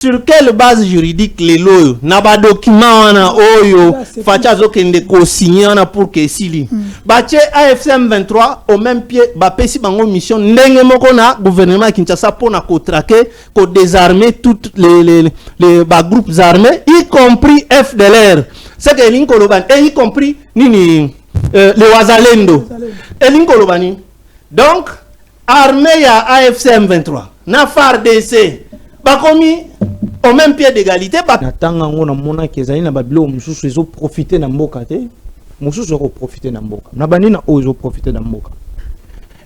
Sur quelle base juridique les lois n'a pas document na oyo facha zo kende ko signer na pour que sili bache AFCM 23 au même pied ba pesi bango mission ndenge moko na gouvernement Kinshasa pour na ko traquer ko désarmer toutes les groupes armés y compris FDLR c'est que linko loban et y compris nini les Wazalendo et linko lobani donc armée ya AFCM 23 na FARDC ba komi au même pied d'égalité. Natanga ngona mona kezali na babilo mususu ezo profiter na mboka te. Mususu ko profiter na mboka. Na banina ozo profiter na mboka.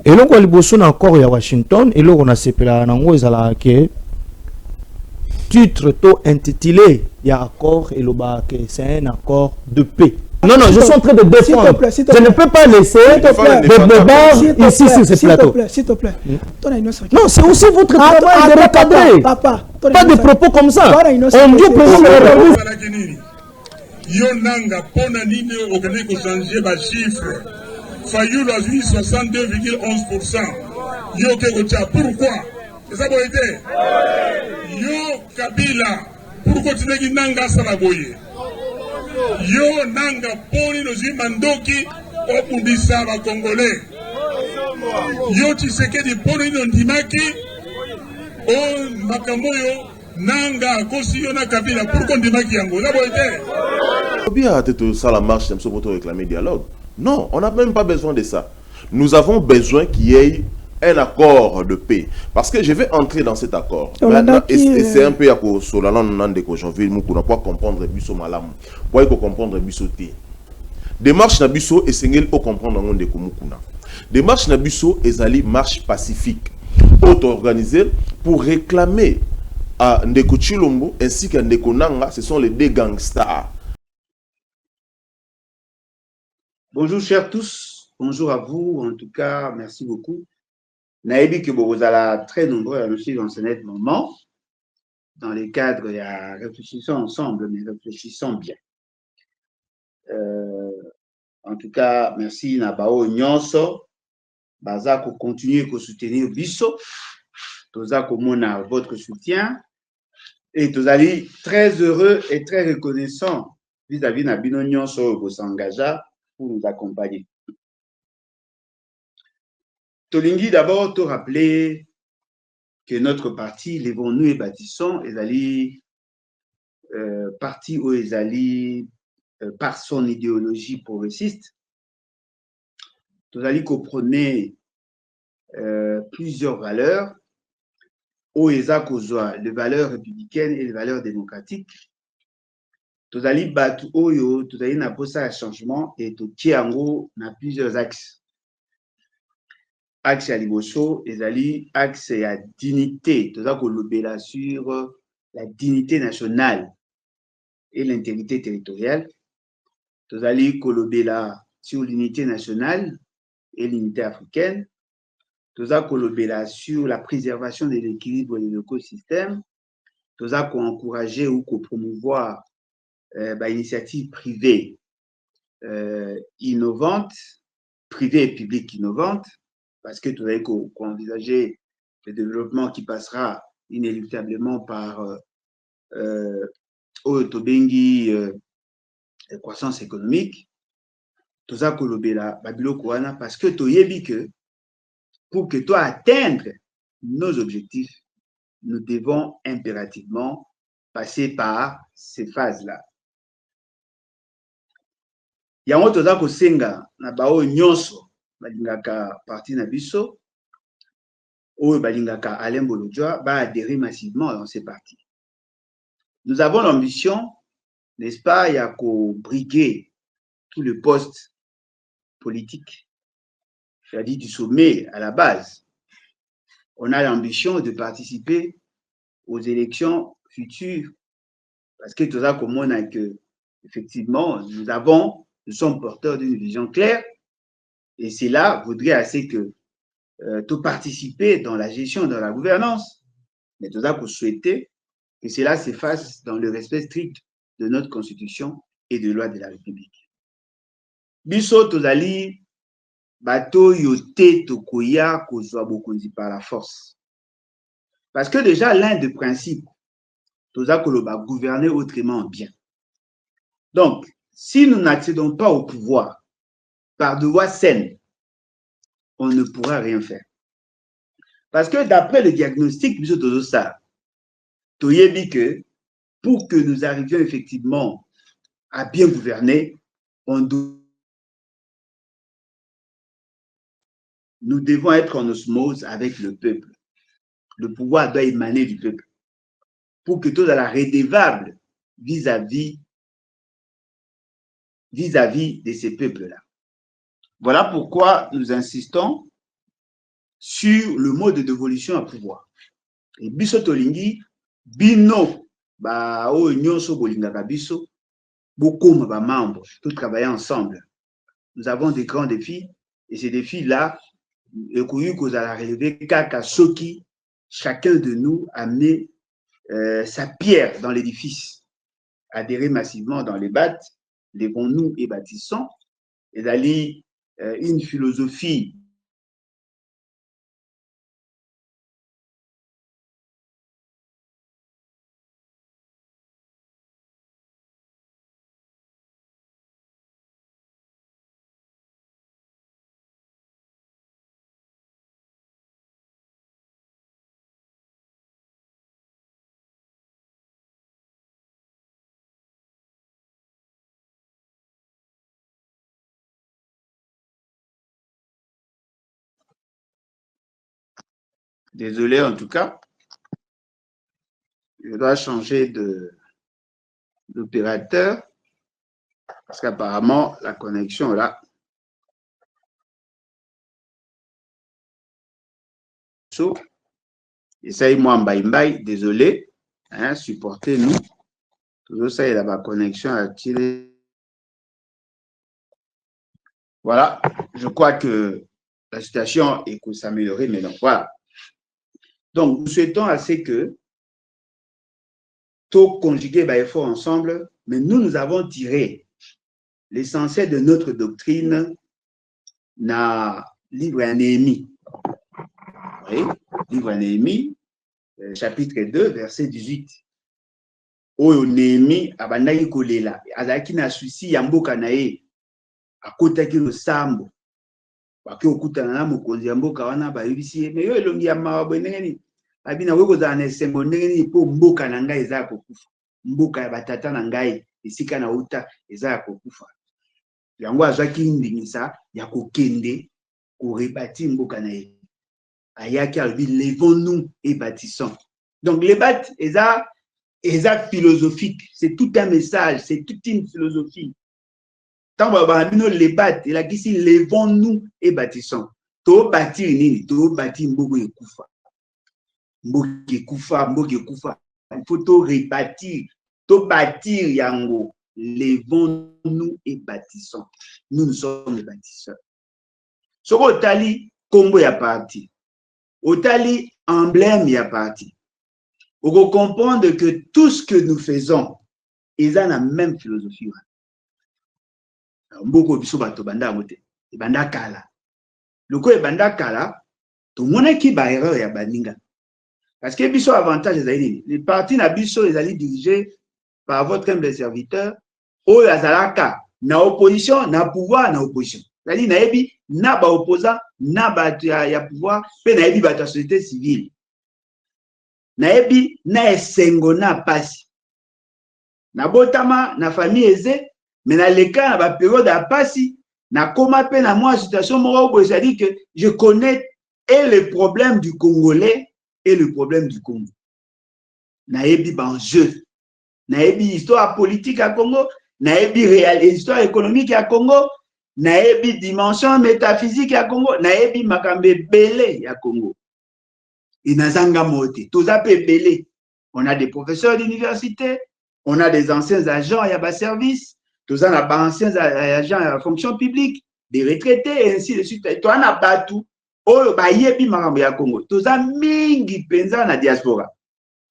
Eloko liboso na accord ya Washington, eloko na sepela na ngo ezala ke titre to intitulé ya accord eloba que c'est un accord de paix. Non, non, je suis en train de défendre. Je ne peux pas laisser des débats ici sur ce plateau. S'il te plaît. Non, c'est aussi votre travail de recadrer. Papa, pas de propos comme ça. On dit au président. Yonanga, pona nini okane ko changer ba chiffre. Fayulu a 62,11%. Yo ke kocha pourquoi? C'est ça boyete. Yo Kabila, pourquoi tu n'es nanga salaboye? Yo nanga poni nozi mandoki opundisa ba Congolais. Yo Tshisekedi poni nondimaki o makamoyo nanga kosi yo na Kabila pourquoi ndimaki yango la boyete. Bien tout ça la marche c'est pour réclamer dialogue. Non, on n'a même pas besoin de ça. Nous avons besoin qu'il y ait un accord de paix. Parce que je vais entrer dans cet accord. Et c'est un peu sur la langue de janvier, pour comprendre Bisso Malam, pour comprendre Bisso T. Démarche Nabiso et Sengel pour comprendre le monde de Kumukuna. Démarche Nabiso et Zali marche pacifique, auto-organisée pour réclamer à Ndeko Chilombo ainsi qu'à Ndeko Nanga, ce sont les deux gangsters. Bonjour chers tous, bonjour à vous, en tout cas, merci beaucoup. Naïbi que vous allez très nombreux à nous suivre dans ce net moment. Dans les cadres, il y a réfléchissons ensemble, mais réfléchissons bien. En tout cas, merci Nabao Nyonso. Baza pour continuer à soutenir Bisso. Toza Komona votre soutien. Et vous allez très heureux et très reconnaissant vis-à-vis Nabino Nyonso pour s'engager pour nous accompagner. Tolingi d'abord te rappeler que notre parti, Levons-nous et bâtissons, est parti où est allé par son idéologie progressiste. Nous allons comprendre plusieurs valeurs, où est les valeurs républicaines et les valeurs démocratiques. Nous allons battre Oyo, nous allons apposer un changement et tout Tiango dans plusieurs axes. Axe à Liboso, et axe à dignité, tout ça qu'on sur la dignité nationale et l'intégrité territoriale. Tout ça qu'on sur l'unité nationale et l'unité africaine. Tout ça qu'on sur la préservation de l'équilibre de l'écosystème. Tout ça qu'on encourageait ou qu'on promouvoir initiatives privées innovantes, privées et publiques innovantes. Parce que tout qu'on envisager le développement qui passera inéluctablement par croissance économique, tout ça que l'obéla babilo kouana parce que tu yebi que pour que toi atteindre nos objectifs, nous devons impérativement passer par ces phases-là. Yango tout ça que senga na bao nyonso balingaka parti na biso ou balingaka Alain Bolodjoa va adhérer massivement dans ces partis. Nous avons l'ambition, n'est-ce pas, il y a qu'au briguer tout le poste politique, c'est-à-dire du sommet à la base. On a l'ambition de participer aux élections futures parce que tout ça comme on a que effectivement nous sommes porteurs d'une vision claire. Et cela voudrait assez que tout participer dans la gestion, dans la gouvernance. Mais tout ça pour souhaiter que cela se fasse dans le respect strict de notre Constitution et de loi de la République. Biso tozali bato yote tokoya kozwa bokonzi par la force. Parce que déjà l'un des principes toza koloba gouverner autrement bien. Donc, si nous n'accédons pas au pouvoir par de voies saines, on ne pourra rien faire. Parce que d'après le diagnostic, M. Tozosa, toyebi que pour que nous arrivions effectivement à bien gouverner, nous devons être en osmose avec le peuple. Le pouvoir doit émaner du peuple pour que tout soit redevable vis-à-vis de ces peuples-là. Voilà pourquoi nous insistons sur le mode d'évolution à pouvoir. Et biso tolingi, bino, ba o nyonso bolingaka biso, bokoma ba membres, tout travailler ensemble. Nous avons des grands défis, et ces défis-là, ekoyi kozala relever kaka soki chacun de nous a mis sa pierre dans l'édifice. Adhérer massivement dans les BAT, levons-nous et bâtissons, et d'aller une philosophie désolé en tout cas, je dois changer d'opérateur parce qu'apparemment la connexion là. Essaye-moi en désolé, hein, supportez-nous. Tout ça, il a ma connexion à tirer. Voilà, je crois que la situation est pour s'améliorer, mais donc voilà. Donc, nous souhaitons assez que tout conjuguer effort ensemble, mais nous avons tiré l'essentiel de notre doctrine dans le livre à Néhémie. Oui, livre à Néhémie, chapitre 2, verset 18. Oyo Néhémie abandaki kolela, azalaki na susi ya mboka na ye, akotaki losambo, baki okutana na mokonzi ya mboka wana bayebisi ye, mais yo elongi ya mawa ndenge nini abi na kozala na esengo ndenge nini mpo mboka na ngai eza ya kokufa, mboka ya batata na ngai esika na uta eza ya kokufa. Yango azwaki ndingisa ya kokende korebati mboka na ye. Ayaki alobi levons-nous et bâtissons. Donc les bâtes eza philosophique, c'est tout un message, c'est toute une philosophie. Tant que les bâtes, il a dit si levons-nous et bâtissons. To bâtir nini, to bâtir mboka ekufa. Mboka ekufa. Il faut to rebâtir, to bâtir yango. Levons-nous et bâtissons. Nous sommes les bâtisseurs. Ce qu'on tali combo ya parti. Otali emblème ya parti. On peut comprendre que tout ce que nous faisons est dans la même philosophie. Mboko biso bato banda mote, banda kala. Loko e banda kala, to mona ki ba erreur ya baninga. Parce que biso avantage ezali, les partis na biso ezali dirigés par votre humble serviteur, oyo azalaka na opposition, na pouvoir, na opposition. C'est-à-dire na yebi na ba opposant, na ba ya pouvoir, pe na yebi ba ta société civile. Na yebi na esengo na pasi. Na botama na famille aisée, mais na leka na ba période ya pasi, na koma pe na moi situation moko, c'est-à-dire que je connais et le problème du Congolais et le problème du Congo. Na yebi ba enjeu. Na yebi histoire politique à Congo, na yebi histoire économique à Congo, na yebi dimension métaphysique à Congo, na yebi makambe belé à Congo. Et nazanga moté, toza pe belé. On a des professeurs d'université, on a des anciens agents à bas service, toza na ba anciens agents à la fonction publique, des retraités et ainsi de suite. Toi na batu, oyo ba yebi makambe ya Congo. Toza mingi penza na diaspora.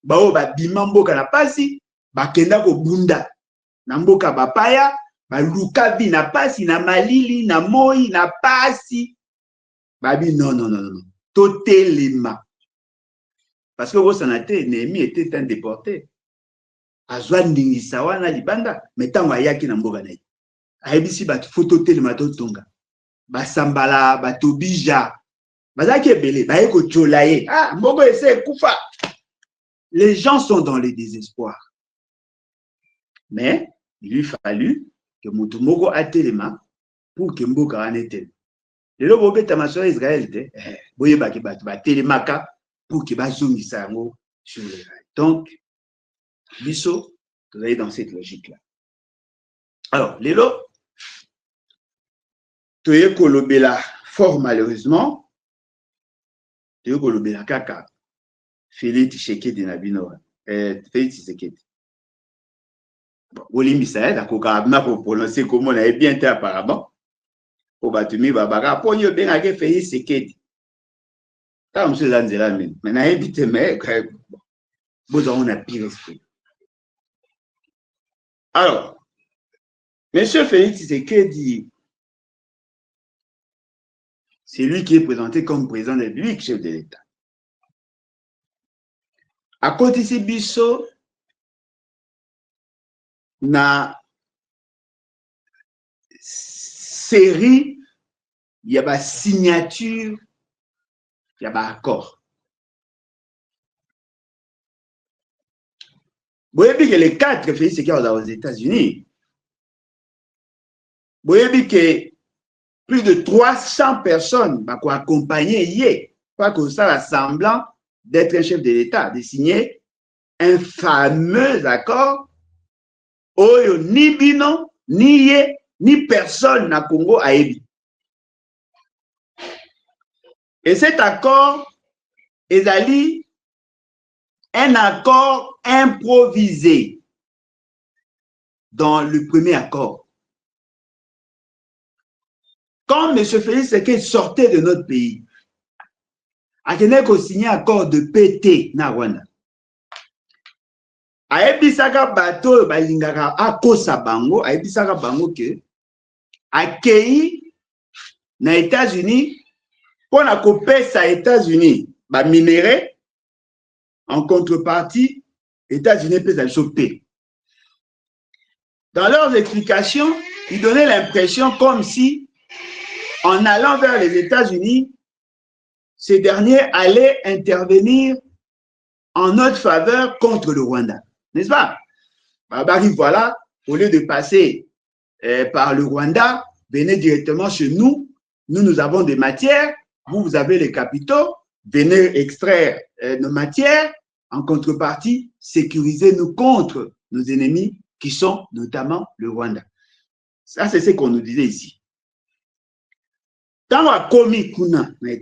Ba o ba bimamboka na pasi, ba kenda ko bunda. Na mboka bapaya, ba lukabi na pasi, na malili, na moi, na pasi. Babi non. Totelema. Parce que vos sénateurs, Néhémie était un déporté. azwa ndingisa wana libanda metango ayaki na mboka na ye ayebisi bato foto telema totonga basambala bato bija bazaki ebele baye kojola ye mboka ese ekufa. Les gens sont dans le désespoir, mais il lui fallu que mutu moko atelema pour que mboka wana etele. Lelo bobeta maso ya Israël te boyebaki bato batelemaka pour que bazongisa yango sur le rail. Donc biso vous allez dans cette logique là. Alors lelo toye kolobela fort malheureusement toye kolobela kaka Félix Tshisekedi na bino Félix Tshisekedi bon olimbisa akoka na ko prononcer comment on a bien été apparemment au batumi babaka ponyo bengake Félix Tshisekedi ta monsieur Zanzela mais na éviter mais bon on a pire esprit. Alors monsieur Félix Tshisekedi, c'est lui qui est présenté comme président de la République, chef de l'État. À côté de biso na série, il y a ba signature, il y a ba accord. Vous voyez que les 4 Félix Tshisekedi aux États-Unis, vous voyez que plus de 300 personnes vont accompagner hier, pas que ça semblant d'être un chef de l'État, de signer un fameux accord où ni bino, ni ye, ni personne na Congo a élu. Et cet accord est un accord improvisé dans le premier accord. Quand M. Félix Tshisekedi sortait de notre pays, Akenek a signé un accord de PT na Rwanda. Aebisaka bato balingaka akosa bango, aebisaka bango ke akei na États-Unis pour na kopesa États-Unis ba minéraux en contrepartie États-Unis pesa biso paix. Dans leurs explications, ils donnaient l'impression comme si en allant vers les États-Unis, ces derniers allaient intervenir en notre faveur contre le Rwanda. N'est-ce pas? Voilà, au lieu de passer par le Rwanda, venez directement chez nous. Nous avons des matières. Vous avez les capitaux. Venez extraire nos matières. En contrepartie, sécurisez-nous contre nos ennemis qui sont notamment le Rwanda. Ça, c'est ce qu'on nous disait ici. Quand on a commis Kuna na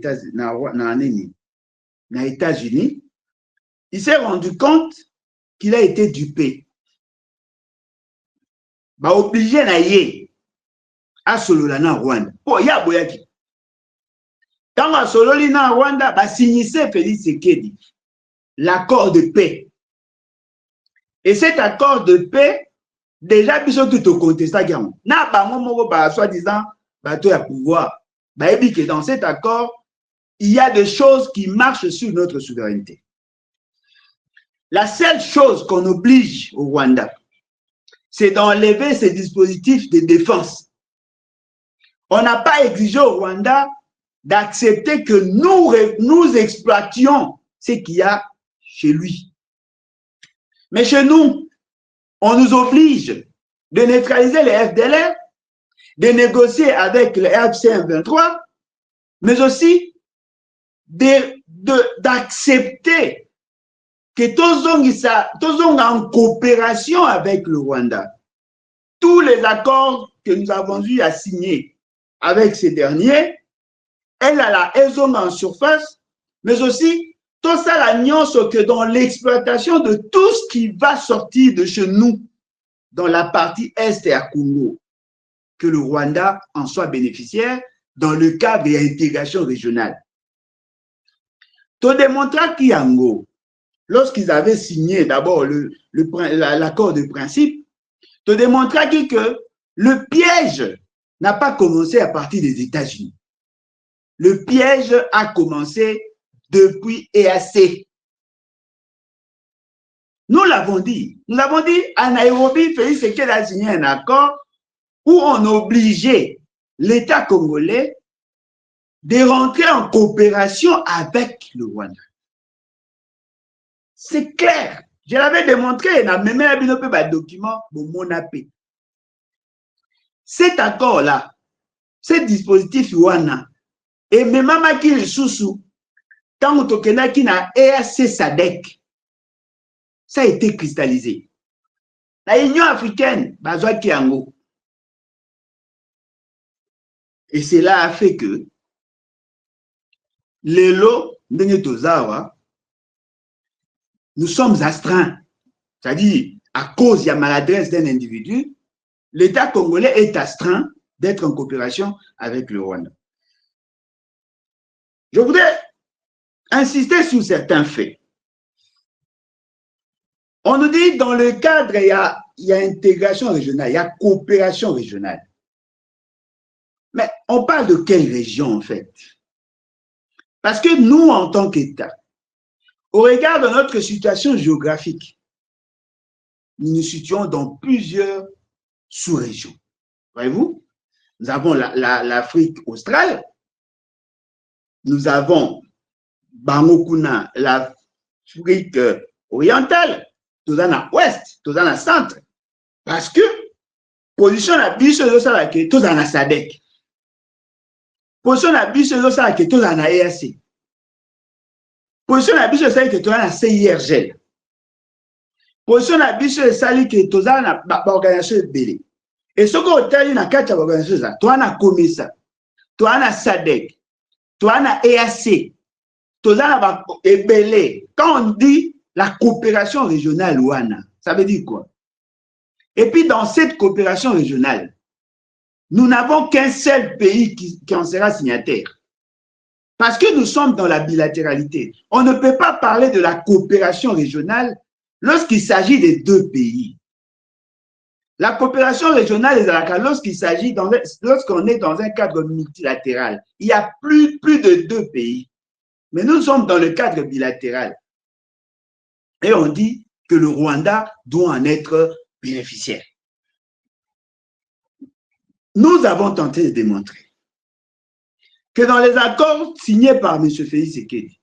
États-Unis, il s'est rendu compte qu'il a été dupé. Ba obligé na ye a solola na Rwanda. Oh, ya boyaki. Quand on sololi na Rwanda, ba signissait Félix Tshisekedi l'accord de paix. Et cet accord de paix, déjà, biso tout au contestat gamu. Na ba momo ba soi-disant bateau à pouvoir. Que dans cet accord, il y a des choses qui marchent sur notre souveraineté. La seule chose qu'on oblige au Rwanda, c'est d'enlever ces dispositifs de défense. On n'a pas exigé au Rwanda d'accepter que nous exploitions ce qu'il y a chez lui. Mais chez nous, on nous oblige de neutraliser les FDLR, de négocier avec le FC-23, mais aussi d'accepter que tous en coopération avec le Rwanda. Tous les accords que nous avons eu à signer avec ces derniers, elles ont en surface, mais aussi tout ça la nuance que dans l'exploitation de tout ce qui va sortir de chez nous, dans la partie est et à Congo, que le Rwanda en soit bénéficiaire dans le cadre de l'intégration régionale. Tout démontra qu'Yango, lorsqu'ils avaient signé d'abord l'accord de principe, tout démontra que le piège n'a pas commencé à partir des États-Unis. Le piège a commencé depuis EAC. Nous l'avons dit. Nous l'avons dit, à Nairobi, Félix Tshisekedi a signé un accord où on obligeait l'État congolais de rentrer en coopération avec le Rwanda. C'est clair. Je l'avais démontré, même un document pour mon appel. Cet accord-là, ce dispositif Rwanda, et même Maki Soussou, quand on a na EAC SADC, ça a été cristallisé. La Union africaine, Bazwa Kiango. Et cela a fait que les lots Tozawa, nous sommes astreints. C'est-à-dire, à cause de la maladresse d'un individu, l'État congolais est astreint d'être en coopération avec le Rwanda. Je voudrais insister sur certains faits. On nous dit dans le cadre, il y a intégration régionale, il y a coopération régionale. Mais on parle de quelle région en fait? Parce que nous, en tant qu'État, au regard de notre situation géographique, nous nous situons dans plusieurs sous-régions. Voyez-vous? Nous avons l'Afrique australe, nous avons Bangokuna, l'Afrique orientale, tout dans l'ouest, tout dans le centre. Parce que, position la bise de ça, tout dans la SADC. Position la bise de ça, tout dans la EAC. Position la bise de ça, tout dans la CIRGL. Position la bise de ça, tout dans l'organisation BD. Et ce qu'on a dit dans 4 organisations, toi, on a commis ça. Toi, on a SADC. Toi, on a EAC. Toi, on a EBL. Quand on dit la coopération régionale, Ouana, ça veut dire quoi? Et puis, dans cette coopération régionale, nous n'avons qu'un seul pays qui en sera signataire. Parce que nous sommes dans la bilatéralité. On ne peut pas parler de la coopération régionale lorsqu'il s'agit des deux pays. La coopération régionale est lorsqu'il s'agit, lorsqu'on est dans un cadre multilatéral. Il y a plus de 2 pays. Mais nous sommes dans le cadre bilatéral. Et on dit que le Rwanda doit en être bénéficiaire. Nous avons tenté de démontrer que dans les accords signés par M. Félix Tshisekedi,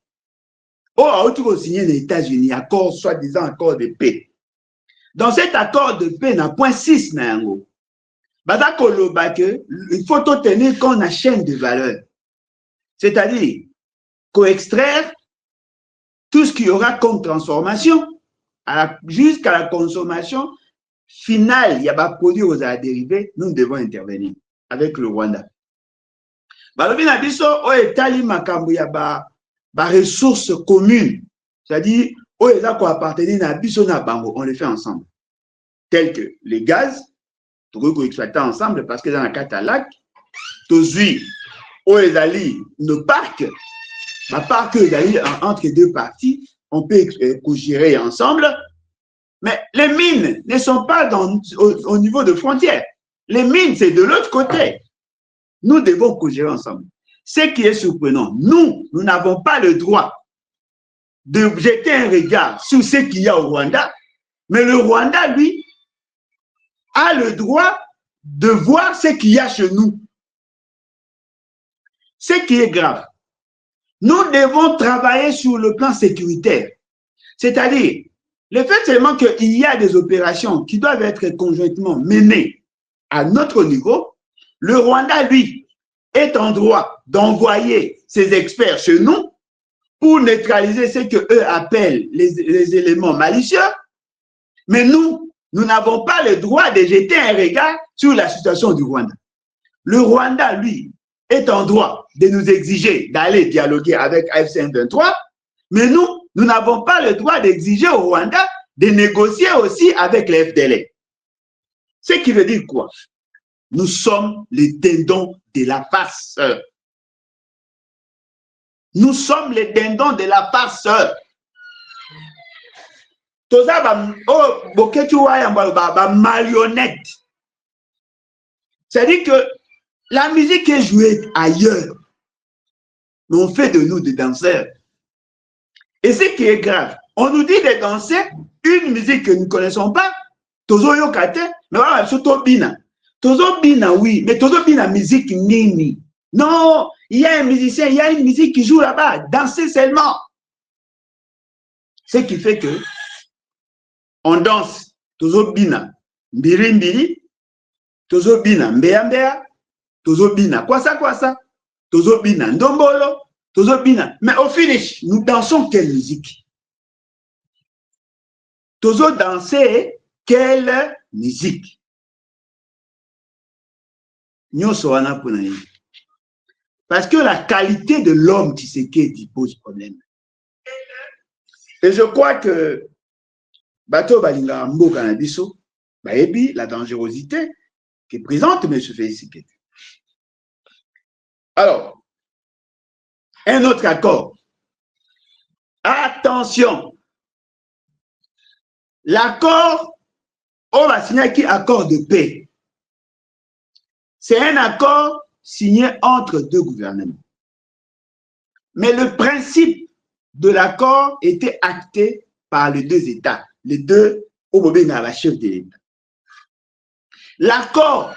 signé les États-Unis, accord, soi-disant accord de paix. Dans cet accord de paix, il y a point 6, il faut tenir compte de la chaîne de valeur. C'est-à-dire, co-extraire tout ce qu'il y aura comme transformation jusqu'à la consommation finale. Il y a pas produit aux dérivés, nous devons intervenir avec le Rwanda. Ressources communes, c'est-à-dire, on les fait ensemble. Tels que les gaz, on peut exploiter ensemble parce que dans la Catalac, nos parcs, entre les deux parties, on peut co-gérer ensemble. Mais les mines ne sont pas au niveau de frontières. Les mines, c'est de l'autre côté. Nous devons co-gérer ensemble. Ce qui est surprenant, nous n'avons pas le droit de jeter un regard sur ce qu'il y a au Rwanda, mais le Rwanda, lui, a le droit de voir ce qu'il y a chez nous. Ce qui est grave, nous devons travailler sur le plan sécuritaire. C'est-à-dire, le fait seulement qu'il y a des opérations qui doivent être conjointement menées à notre niveau, le Rwanda, lui, est en droit d'envoyer ses experts chez nous pour neutraliser ce qu'eux appellent les éléments malicieux. Mais nous n'avons pas le droit de jeter un regard sur la situation du Rwanda. Le Rwanda, lui, est en droit de nous exiger d'aller dialoguer avec AFC M23, mais nous n'avons pas le droit d'exiger au Rwanda de négocier aussi avec les FDLR. Ce qui veut dire quoi? Nous sommes les tendons de la farceur. Nous sommes les tendons de la farceur. Tout ça, marionnette. C'est-à-dire que la musique est jouée ailleurs, mais on fait de nous des danseurs. Et ce qui est grave, on nous dit de danser une musique que nous ne connaissons pas, Tozo Yokate, mais voilà, surtout Bina. Tozo Bina, oui, mais Tozo Bina musique nini. Non, il y a un musicien, il y a une musique qui joue là-bas, danser seulement. Ce qui fait que on danse, Tozo Bina, Mbiri Mbiri, Tozo Bina, Mbea Mbea, Tozo Bina, quoi ça, Tozo Bina, Ndombolo, Tozo Bina. Mais au finish, nous dansons quelle musique? Tozo danser quelle musique? Parce que la qualité de l'homme Tshisekedi pose problème. Et je crois que Bato Balinga Mbo Kanabiso, Baebi, la dangerosité qui présente M. Tshisekedi. Alors, un autre accord. Attention, l'accord, on va signer qui accord de paix. C'est un accord signé entre deux gouvernements. Mais le principe de l'accord était acté par les deux États, les deux Obobena, chef de l'État. L'accord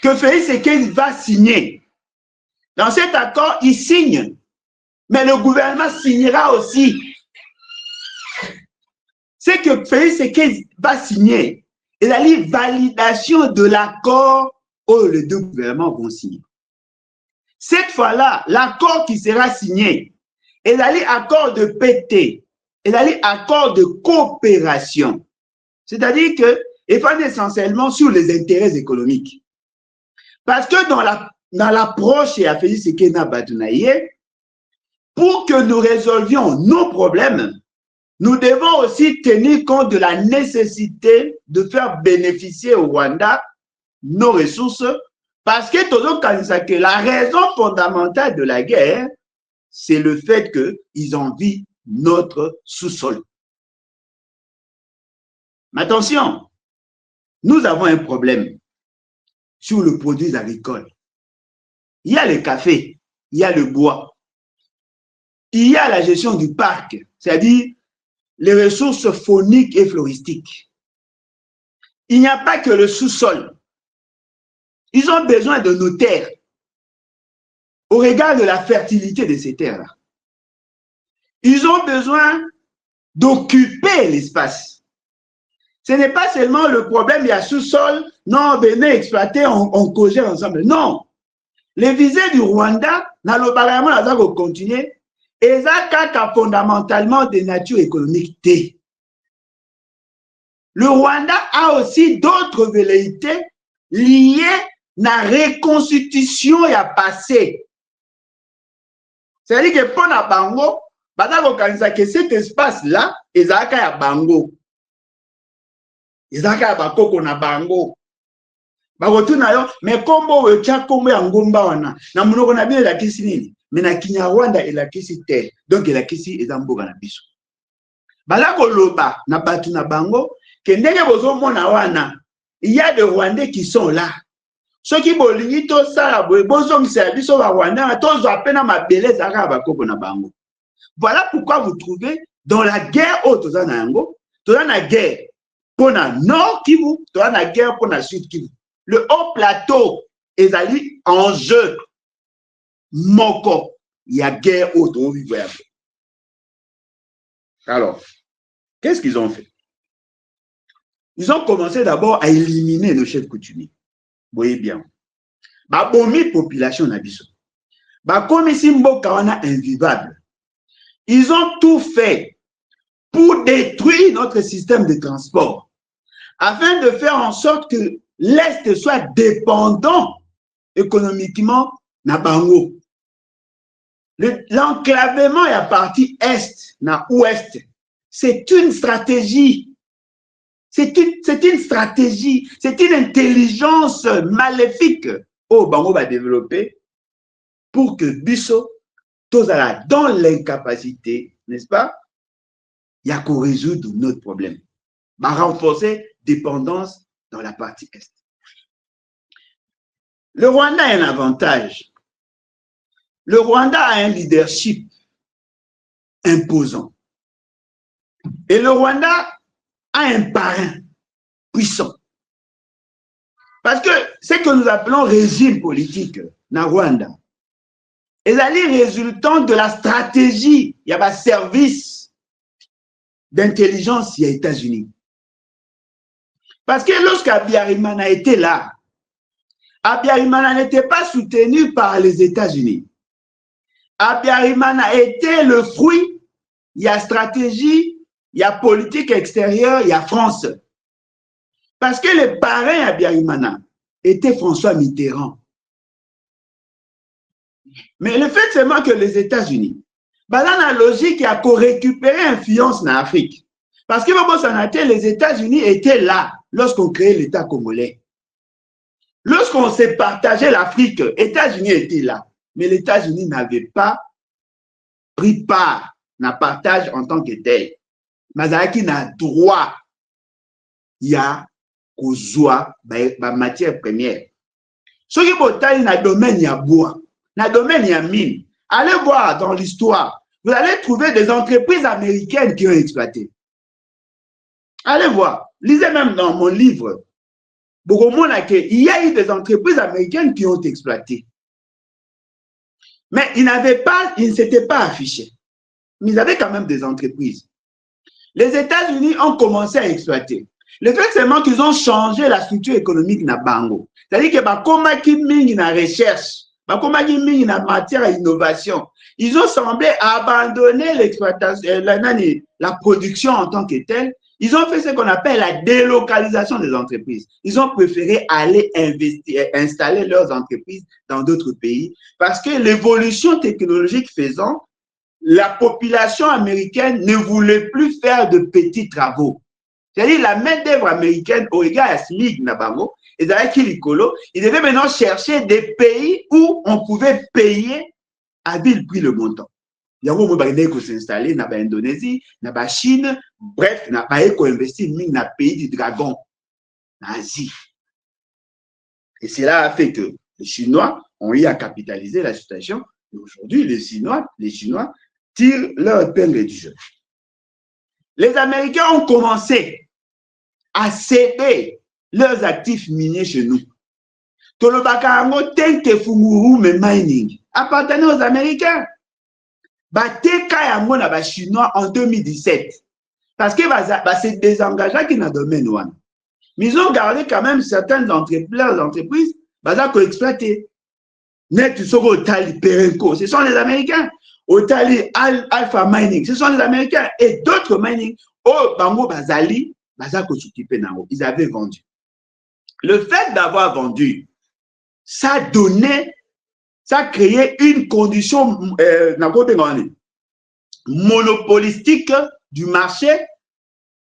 que Félix Tshisekedi va signer, dans cet accord, il signe, mais le gouvernement signera aussi. C'est que Félix Tshisekedi va signer, et la validation de l'accord où les deux gouvernements vont signer. Cette fois-là, l'accord qui sera signé, est l'accord de PT, est l'accord de coopération. C'est-à-dire qu'il faut essentiellement sur les intérêts économiques. Parce que dans l'approche et à Félix Tshisekedi Badounaye, pour que nous résolvions nos problèmes, nous devons aussi tenir compte de la nécessité de faire bénéficier au Rwanda nos ressources, parce que la raison fondamentale de la guerre, c'est le fait qu'ils envient notre sous-sol. Mais attention, nous avons un problème sur le produit agricole. Il y a le café, il y a le bois, il y a la gestion du parc, c'est-à-dire les ressources fauniques et floristiques. Il n'y a pas que le sous-sol. Ils ont besoin de nos terres au regard de la fertilité de ces terres-là. Ils ont besoin d'occuper l'espace. Ce n'est pas seulement le problème, il y a sous-sol, non, venez exploiter, on cogère ensemble. Non. Les visées du Rwanda, dans le Parlement, là, ça va continuer, et ça, fondamentalement de nature économique. Le Rwanda a aussi d'autres velléités liées à la reconstitution et à passé. C'est-à-dire que pour la Bango, que cet espace-là, il y a Bango. Il y a Bakoko na Bango. Mais comme on tient comme un gomba wana, na munoko na bien la kisi nini, mais na Kinyarwanda la kisi tel, donc la kisi est en boga na biso. Balako loba na batu na Bango, que ndenge bozo mona wana, il y a des Rwandais qui sont là. Ceux qui bolingi to sala bozo ngisa biso ba Rwanda, tozo apena mabele zaka bakoko na Bango. Voilà pourquoi vous trouvez dans la guerre au tozana yango, tozana guerre pour la Nord Kivu, tozana guerre pour la Sud Kivu. Le haut plateau est allé en jeu. Moko, il y a guerre au Tovivo. Alors, qu'est-ce qu'ils ont fait? Ils ont commencé d'abord à éliminer nos chefs coutumiers. Vous voyez bien. Ba bomi population nabiso. Ba komisi mboka wana invivable. Ils ont tout fait pour détruire notre système de transport afin de faire en sorte que l'Est soit dépendant économiquement na Bango. L'enclavement est à partie Est na Ouest. C'est une stratégie. C'est une stratégie. C'est une intelligence maléfique au Bango va développer pour que Bisso, Tozala, dans l'incapacité, n'est-ce pas, il y a qu'à résoudre notre problème. Va renforcer dépendance dans la partie Est. Le Rwanda a un avantage. Le Rwanda a un leadership imposant. Et le Rwanda a un parrain puissant. Parce que ce que nous appelons régime politique na Rwanda, est résultant de la stratégie, il y a un service d'intelligence, il y a les États-Unis. Parce que lorsqu'Abiyarimana était là, Abiyarimana n'était pas soutenu par les États-Unis. Abiyarimana était le fruit, il y a stratégie, il y a politique extérieure, il y a France. Parce que le parrain Abiyarimana était François Mitterrand. Mais le fait seulement que les États-Unis, dans la logique, il y a qu'on récupérer influence en Afrique. Parce que les États-Unis étaient là lorsqu'on créait l'État congolais. Lorsqu'on s'est partagé l'Afrique, les États-Unis étaient là. Mais les États-Unis n'avaient pas pris part dans le partage en tant que tel. Mazaraki n'a droit, il y a la matière première. Ce qui est dans le domaine, il y a bois. Dans le domaine, il y a mine. Allez voir dans l'histoire, vous allez trouver des entreprises américaines qui ont exploité. Allez voir, lisez même dans mon livre. Il y a eu des entreprises américaines qui ont exploité. Mais ils ne s'étaient pas affichés. Mais ils avaient quand même des entreprises. Les États-Unis ont commencé à exploiter. Le fait seulement qu'ils ont changé la structure économique na Bango. C'est-à-dire que comme qui ming na recherche, comme qui ming na matière à innovation, ils ont semblé abandonner l'exploitation, la production en tant que telle. Ils ont fait ce qu'on appelle la délocalisation des entreprises. Ils ont préféré aller investir, installer leurs entreprises dans d'autres pays parce que l'évolution technologique faisant, la population américaine ne voulait plus faire de petits travaux. C'est-à-dire la main-d'œuvre américaine, au regard à SMIC, ils devaient maintenant chercher des pays où on pouvait payer à vil prix le montant. Il y a des gens qui s'installer dans l'Indonésie, dans la Chine, bref, il y a des gens qui investir dans le pays du dragon, en Asie. Et cela a fait que les Chinois ont eu à capitaliser la situation. Et aujourd'hui, les Chinois tirent leur épingle du jeu. Les Américains ont commencé à céder leurs actifs miniers chez nous. Tolobakarango Tenke Funguru me mining appartenait aux Américains. Bateka yango na ba Chinois en 2017. Parce que c'est désengagé qui n'a domaine one. Mais ils ont gardé quand même certaines entreprises qui ont exploité. Net Soko Tali Perenco, ce sont les Américains. Otali Alpha Mining, ce sont les Américains. Et d'autres mining, Bango Bazali, ils avaient vendu. Le fait d'avoir vendu, ça créait une condition monopolistique du marché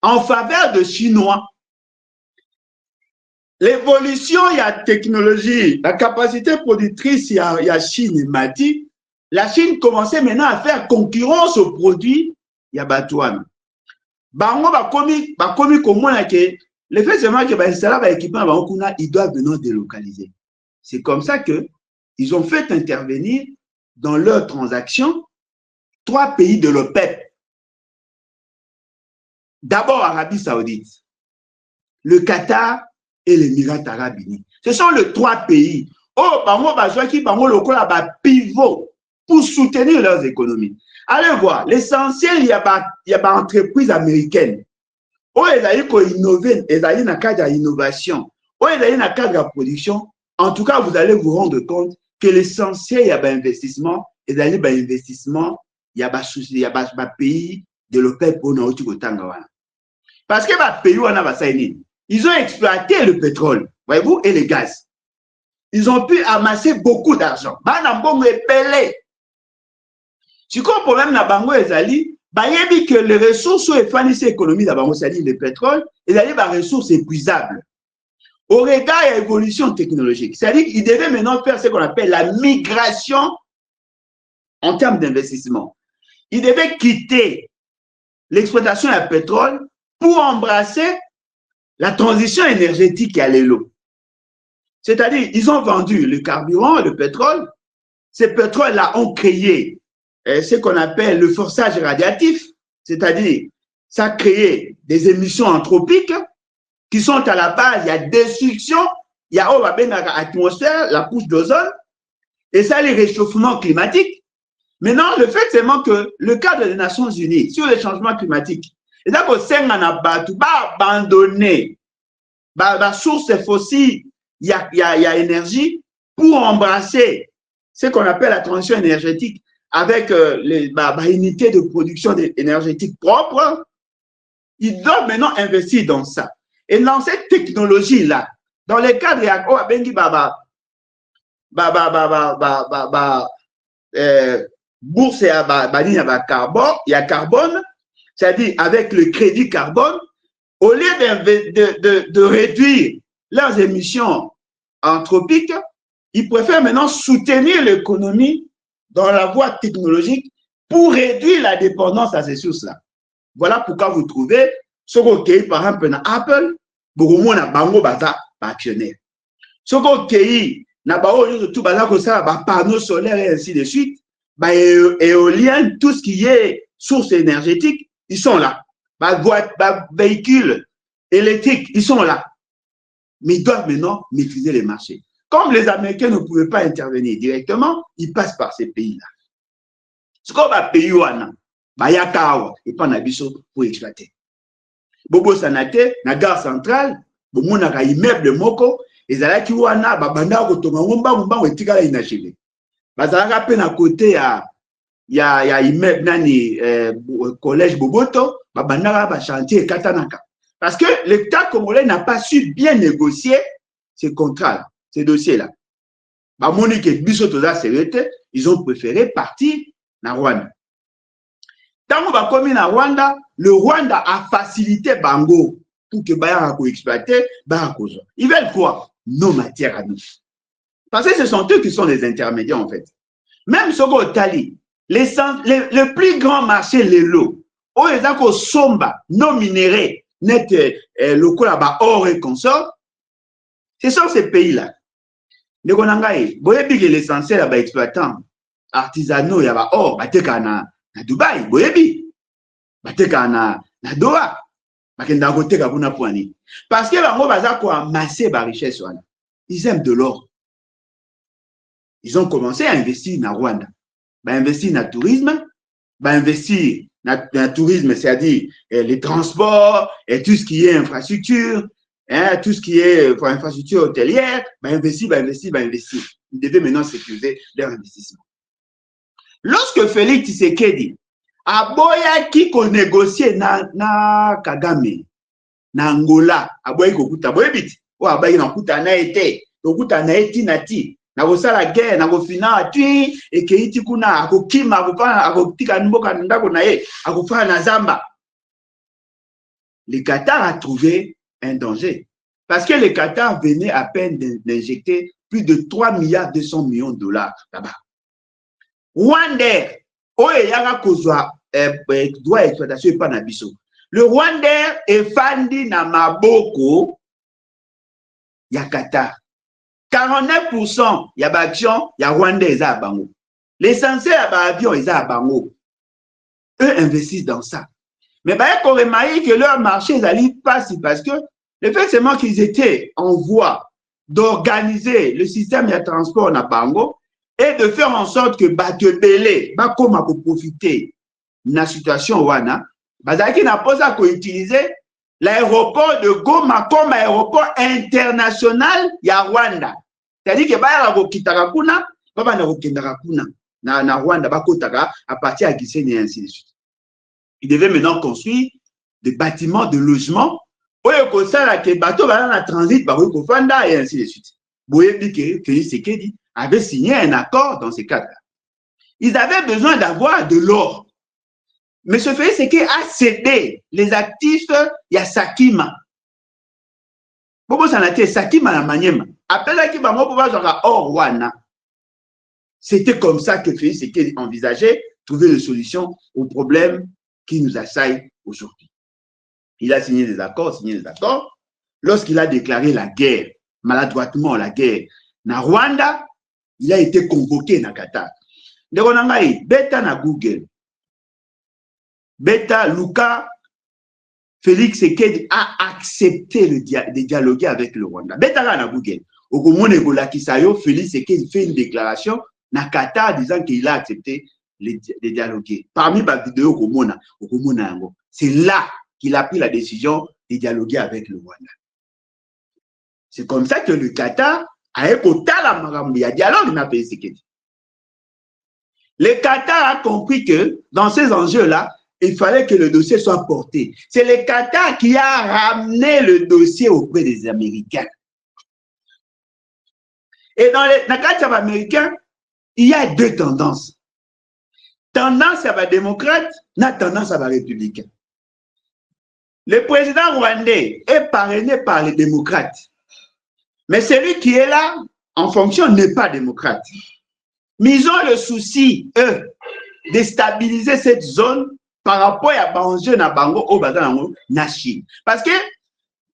en faveur de Chinois. L'évolution, il y a technologie, la capacité productrice, il y a Chine et Mati. La Chine commençait maintenant à faire concurrence aux produits, il y a Batouane. Bango ba komi comment que le fait seulement que ils doivent maintenant délocaliser. C'est comme ça que ils ont fait intervenir dans leurs transactions 3 pays de l'OPEP. D'abord Arabie Saoudite, le Qatar et l'Émirat Arabe Unis. Ce sont les 3 pays. Bango pivot pour soutenir leurs économies. Allez voir, l'essentiel, il y a des entreprises américaines. Ils ont innové, ils ont un cadre d'innovation, ils ont un cadre de production. En tout cas, vous allez vous rendre compte que l'essentiel, il y a un investissement, ils ont un investissement, il y a un pays de l'OPEP pour nous. Parce que les pays, ils ont exploité le pétrole, voyez-vous, et le gaz. Ils ont pu amasser beaucoup d'argent. Si le problème na bango ezali, bayebi que les ressources sont épanouissées économiques na bango, c'est-à-dire le pétrole, ezali ba ressources épuisables. Au regard de l'évolution technologique, c'est-à-dire qu'ils devaient maintenant faire ce qu'on appelle la migration en termes d'investissement. Ils devaient quitter l'exploitation du pétrole pour embrasser la transition énergétique à l'élo. C'est-à-dire, ils ont vendu le carburant, le pétrole. Ces pétroles-là ont créé ce qu'on appelle le forçage radiatif, c'est-à-dire, ça a créé des émissions anthropiques qui sont à la base, il y a destruction, il y a l'atmosphère, la couche d'ozone, et ça, les réchauffements climatiques. Maintenant, le fait seulement que le cadre des Nations Unies sur les changements climatiques, et donc, on va abandonner la source fossile, il y a énergie pour embrasser ce qu'on appelle la transition énergétique avec les unités de production énergétique propres. Ils doivent maintenant investir dans ça. Et dans cette technologie-là, dans les cadres, il y a bourse il y a carbone, c'est-à-dire avec le crédit carbone, au lieu de réduire leurs émissions anthropiques, ils préfèrent maintenant soutenir l'économie dans la voie technologique pour réduire la dépendance à ces sources-là. Voilà pourquoi vous trouvez ce qu'on par exemple dans Apple, beaucoup de bango actionnaire. Ce qu'on na tout panneaux solaires et ainsi de suite, éolien, tout ce qui est source énergétique, ils sont là. Véhicules électriques, ils sont là. Mais ils doivent maintenant maîtriser les marchés. Comme les Américains ne pouvaient pas intervenir directement, ils passent par ces pays-là. Ce qu'on va payer, et pas pour exploiter. Bobo Sanate, na gare centrale, bomo na immeuble moko, ezalaki wana babanda ko tonga ngomba etikala inachevé. Bazalaka pe na côté ya immeuble nani collège Boboto, babanda ba chantier katanaka. Parce que l'État congolais n'a pas su bien négocier ces contrats, ces dossiers-là. Bamoni ke biso toza serete, ils ont préféré partir na Rwanda. Tant que bakomi na Rwanda, le Rwanda a facilité Bango pour que Bayara ko exploiter, Bayara ko. Ils veulent quoi? Nos matières à nous. Parce que ce sont eux qui sont les intermédiaires en fait. Même Sogo Tali, le plus grand marché, les lots, où ils ont somba, nos minéraux, net locaux là-bas, or et consort, ce sont ces pays-là. Les Konangaï, boyebi que l'essentiel là-bas exploitant, artisanaux, il y a or, bateka na Dubaï, boyebi, bateka na Doha, bakenda koteka kuna poani. Parce que bango baza ko amasser ba richesse wana. Ils aiment de l'or. Ils ont commencé à investir dans Rwanda. Bah, investir dans le tourisme, bah, investir dans le tourisme, c'est-à-dire les transports et tout ce qui est infrastructure, hein, tout ce qui est infrastructure hôtelière, bah, investir. Ils devaient maintenant sécuriser leur investissement. Lorsque Félix Tshisekedi a boya qui qu'on négocier na Kagame, na Angola, a boya kokuta boya bit, ou a boya na kuta na ete, kokuta na eti nati. Na la guerre, na fina tu et que iti kuna akokima akotika mboka ndako na ye akofana na zamba. Le Qatar a trouvé un danger parce que le Qatar venait à peine d'injecter plus de 3 milliards 200 millions de dollars là-bas. Rwanda, oye yaka kozwa droit d'exploitation pas na biso. Le Rwanda est fandi na maboko ya Qatar. 49% il y a action, il y a Rwanda et à Bango. L'essentiel il y a avion et à Bango. Eux investissent dans ça. Mais bah qu'on remarque que leur marché ils passent parce que le fait seulement qu'ils étaient en voie d'organiser le système de transport na Bango et de faire en sorte que Batebele ba comme à profiter de la situation wana, bah qui n'a pas à utiliser l'aéroport de Goma comme aéroport international ya Rwanda. C'est-à-dire que baya ko kitaka kuna, baba na ko kendaka kuna na Rwanda ba kotaka à partir à Gisenyi et ainsi de suite. Ils devaient maintenant construire des bâtiments de logement oyo ko sala ke bateau ba na transit ba ko fanda et ainsi de suite. Boyebi que Félix Tshisekedi avait signé un accord dans ces cadres-là. Ils avaient besoin d'avoir de l'or. Mais ce fait, c'est qu'il a cédé les actifs, il y a Sakima. Pourquoi ça n'a été Sakima la Maniema? Après ça, il va or wana. C'était comme ça que Félix Tshisekedi envisageait trouver une solution aux problèmes qui nous assaillent aujourd'hui. Il a signé des accords. Lorsqu'il a déclaré la guerre, maladroitement la guerre, na Rwanda, il a été convoqué na Qatar. Beta na Google. Beta Luka Félix Tshisekedi a accepté de dialoguer avec le Rwanda. Betara na Google. Okomone Golakisayo, Félix Tshisekedi fait une déclaration na Qatar disant qu'il a accepté de dialoguer. Parmi les vidéos c'est là qu'il a pris la décision de dialoguer avec le Rwanda. C'est comme ça que le Qatar a écouté la marambi, il y a dialogue na Félix Tshisekedi. Le Qatar a compris que dans ces enjeux-là, il fallait que le dossier soit porté. C'est le Qatar qui a ramené le dossier auprès des Américains. Et dans les Qatar américains, il y a deux tendances. Tendance à la démocrate, na tendance à la républicain. Le président rwandais est parrainé par les démocrates. Mais celui qui est là, en fonction, n'est pas démocrate. Mais ils ont le souci, eux, de stabiliser cette zone par rapport à l'enjeu na bango au bazan na Chine. Parce que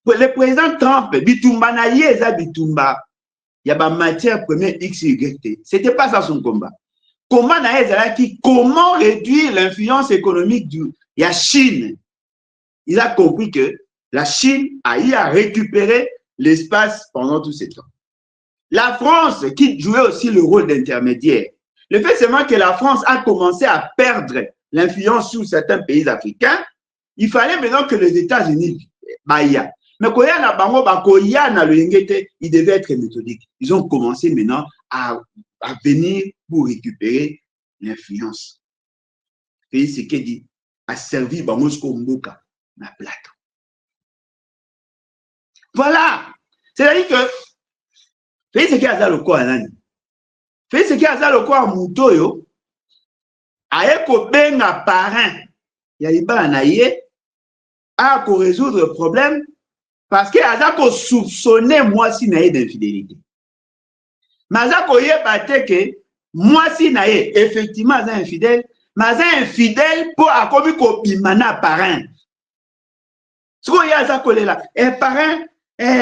le président Trump, bitumba na yeza bitumba, il y a une matière première X, Y, T. Ce n'était pas ça son combat. Comment réduire l'influence économique de la Chine? Il a compris que la Chine a eu à récupérer l'espace pendant tout ce temps. La France, qui jouait aussi le rôle d'intermédiaire, le fait seulement que la France a commencé à perdre l'influence sur certains pays africains, il fallait maintenant que les États-Unis baillent. Mais quand il y a il devait être méthodique. Ils ont commencé maintenant à venir pour récupérer l'influence. Félix Tshisekedi a servi Moscou Mboka na plateau. Voilà. C'est-à-dire que Félix Tshisekedi a le quoi nani? Félix Tshisekedi a le quoi Mutoyo a benga parrain. Ya libala na ye a ko résoudre le problème parce que a ko soupçonner moi si na ye d'infidélité. Mais a ko yeba te que moi si na ye effectivement a infidèle, mais a infidèle pour akomi ko bimana parrain. Ce qu'on y a ça collé là, parrain,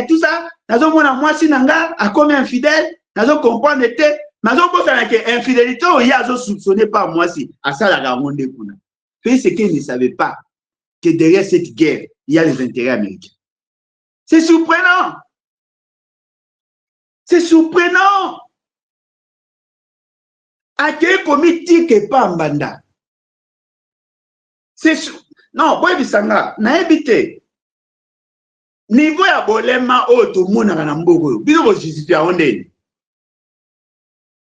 tout ça, nazo mona moi si nanga akomi infidèle, nazo comprendre te, nazo pensana que infidélité o ya zo soupçonné par moi si à ça la gamonde kuna. Fait ce qu'il ne savait pas que derrière cette guerre, il y a les intérêts américains. C'est surprenant. C'est surprenant. Accueillir comme il que pas en banda. C'est non, boy bisanga, na ebité. Niveau ya bolema o to mona na mboko. Bino bo justifia ondeni.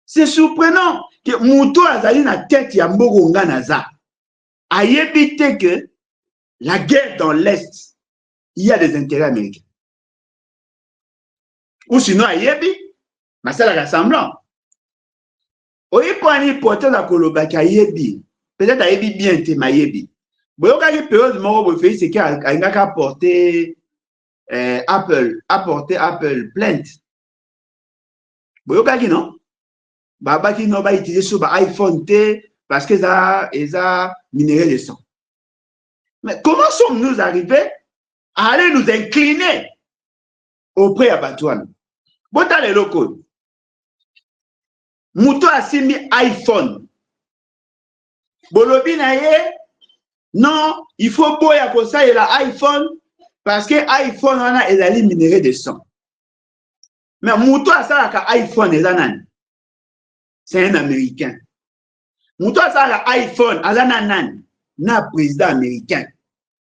C'est surprenant que muto azali na tête ya mboko ngana za. A éviter que la guerre dans l'Est, il y a des intérêts américains. Ou sinon, à Yebi, mais c'est la rassemblant. Oui, pour un hypothèse à Kolobaki à Yebi, peut-être à Yebi bien, t'es ma Yebi. Bon, il y a une période où fait c'est qu'il a apporté Apple plainte. Bon, il y a non? Baba qui n'a pas utilisé sur iPhone T parce que ça a minéré le sang. Mais comment sommes-nous arrivés à aller nous incliner auprès de Batouane? Bon, dans les locaux, Mouto a signé iPhone. Bolobi naye, non, il faut boya pour ça et la iPhone parce que iPhone on a ezali minéré de sang. Mais Mouto a ça la iPhone ezanan. C'est un Américain. Mouto a ça la iPhone azananan. Na président américain.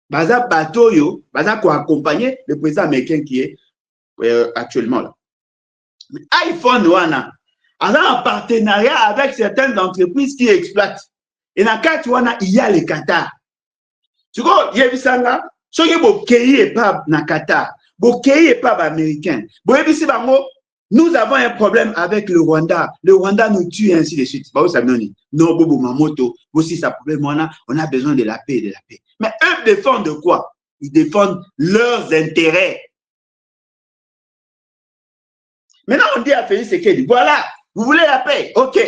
Baza Batoyo, baza ko accompagner le président américain qui est actuellement là. Mais iPhone wana a un partenariat avec certaines entreprises qui exploitent. Et dans le cas wana il y a le Qatar. Tu vois, yebisanga, ceux qui bokeye pas na Qatar, bokeye pas américain. Boyebisi bango, nous avons un problème avec le Rwanda. Le Rwanda nous tue ainsi de suite. Non, Bobo Mamoto, aussi ça problème on a besoin de la paix, de la paix. Mais eux défendent de quoi? Ils défendent leurs intérêts. Maintenant, on dit à Félix Tshisekedi, voilà, vous voulez la paix, ok.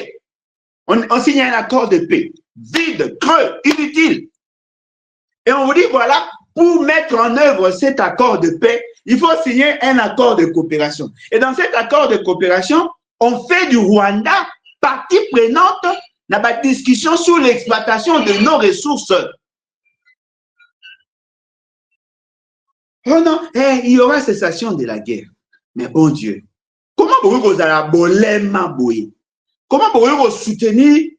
On signe un accord de paix, vide, creux, inutile. Et on vous dit, voilà, pour mettre en œuvre cet accord de paix, il faut signer un accord de coopération. Et dans cet accord de coopération, on fait du Rwanda partie prenante dans la discussion sur l'exploitation de nos ressources. Oh non, il y aura cessation de la guerre. Mais bon Dieu, comment pouvez-vous soutenir? Comment pouvez-vous soutenir?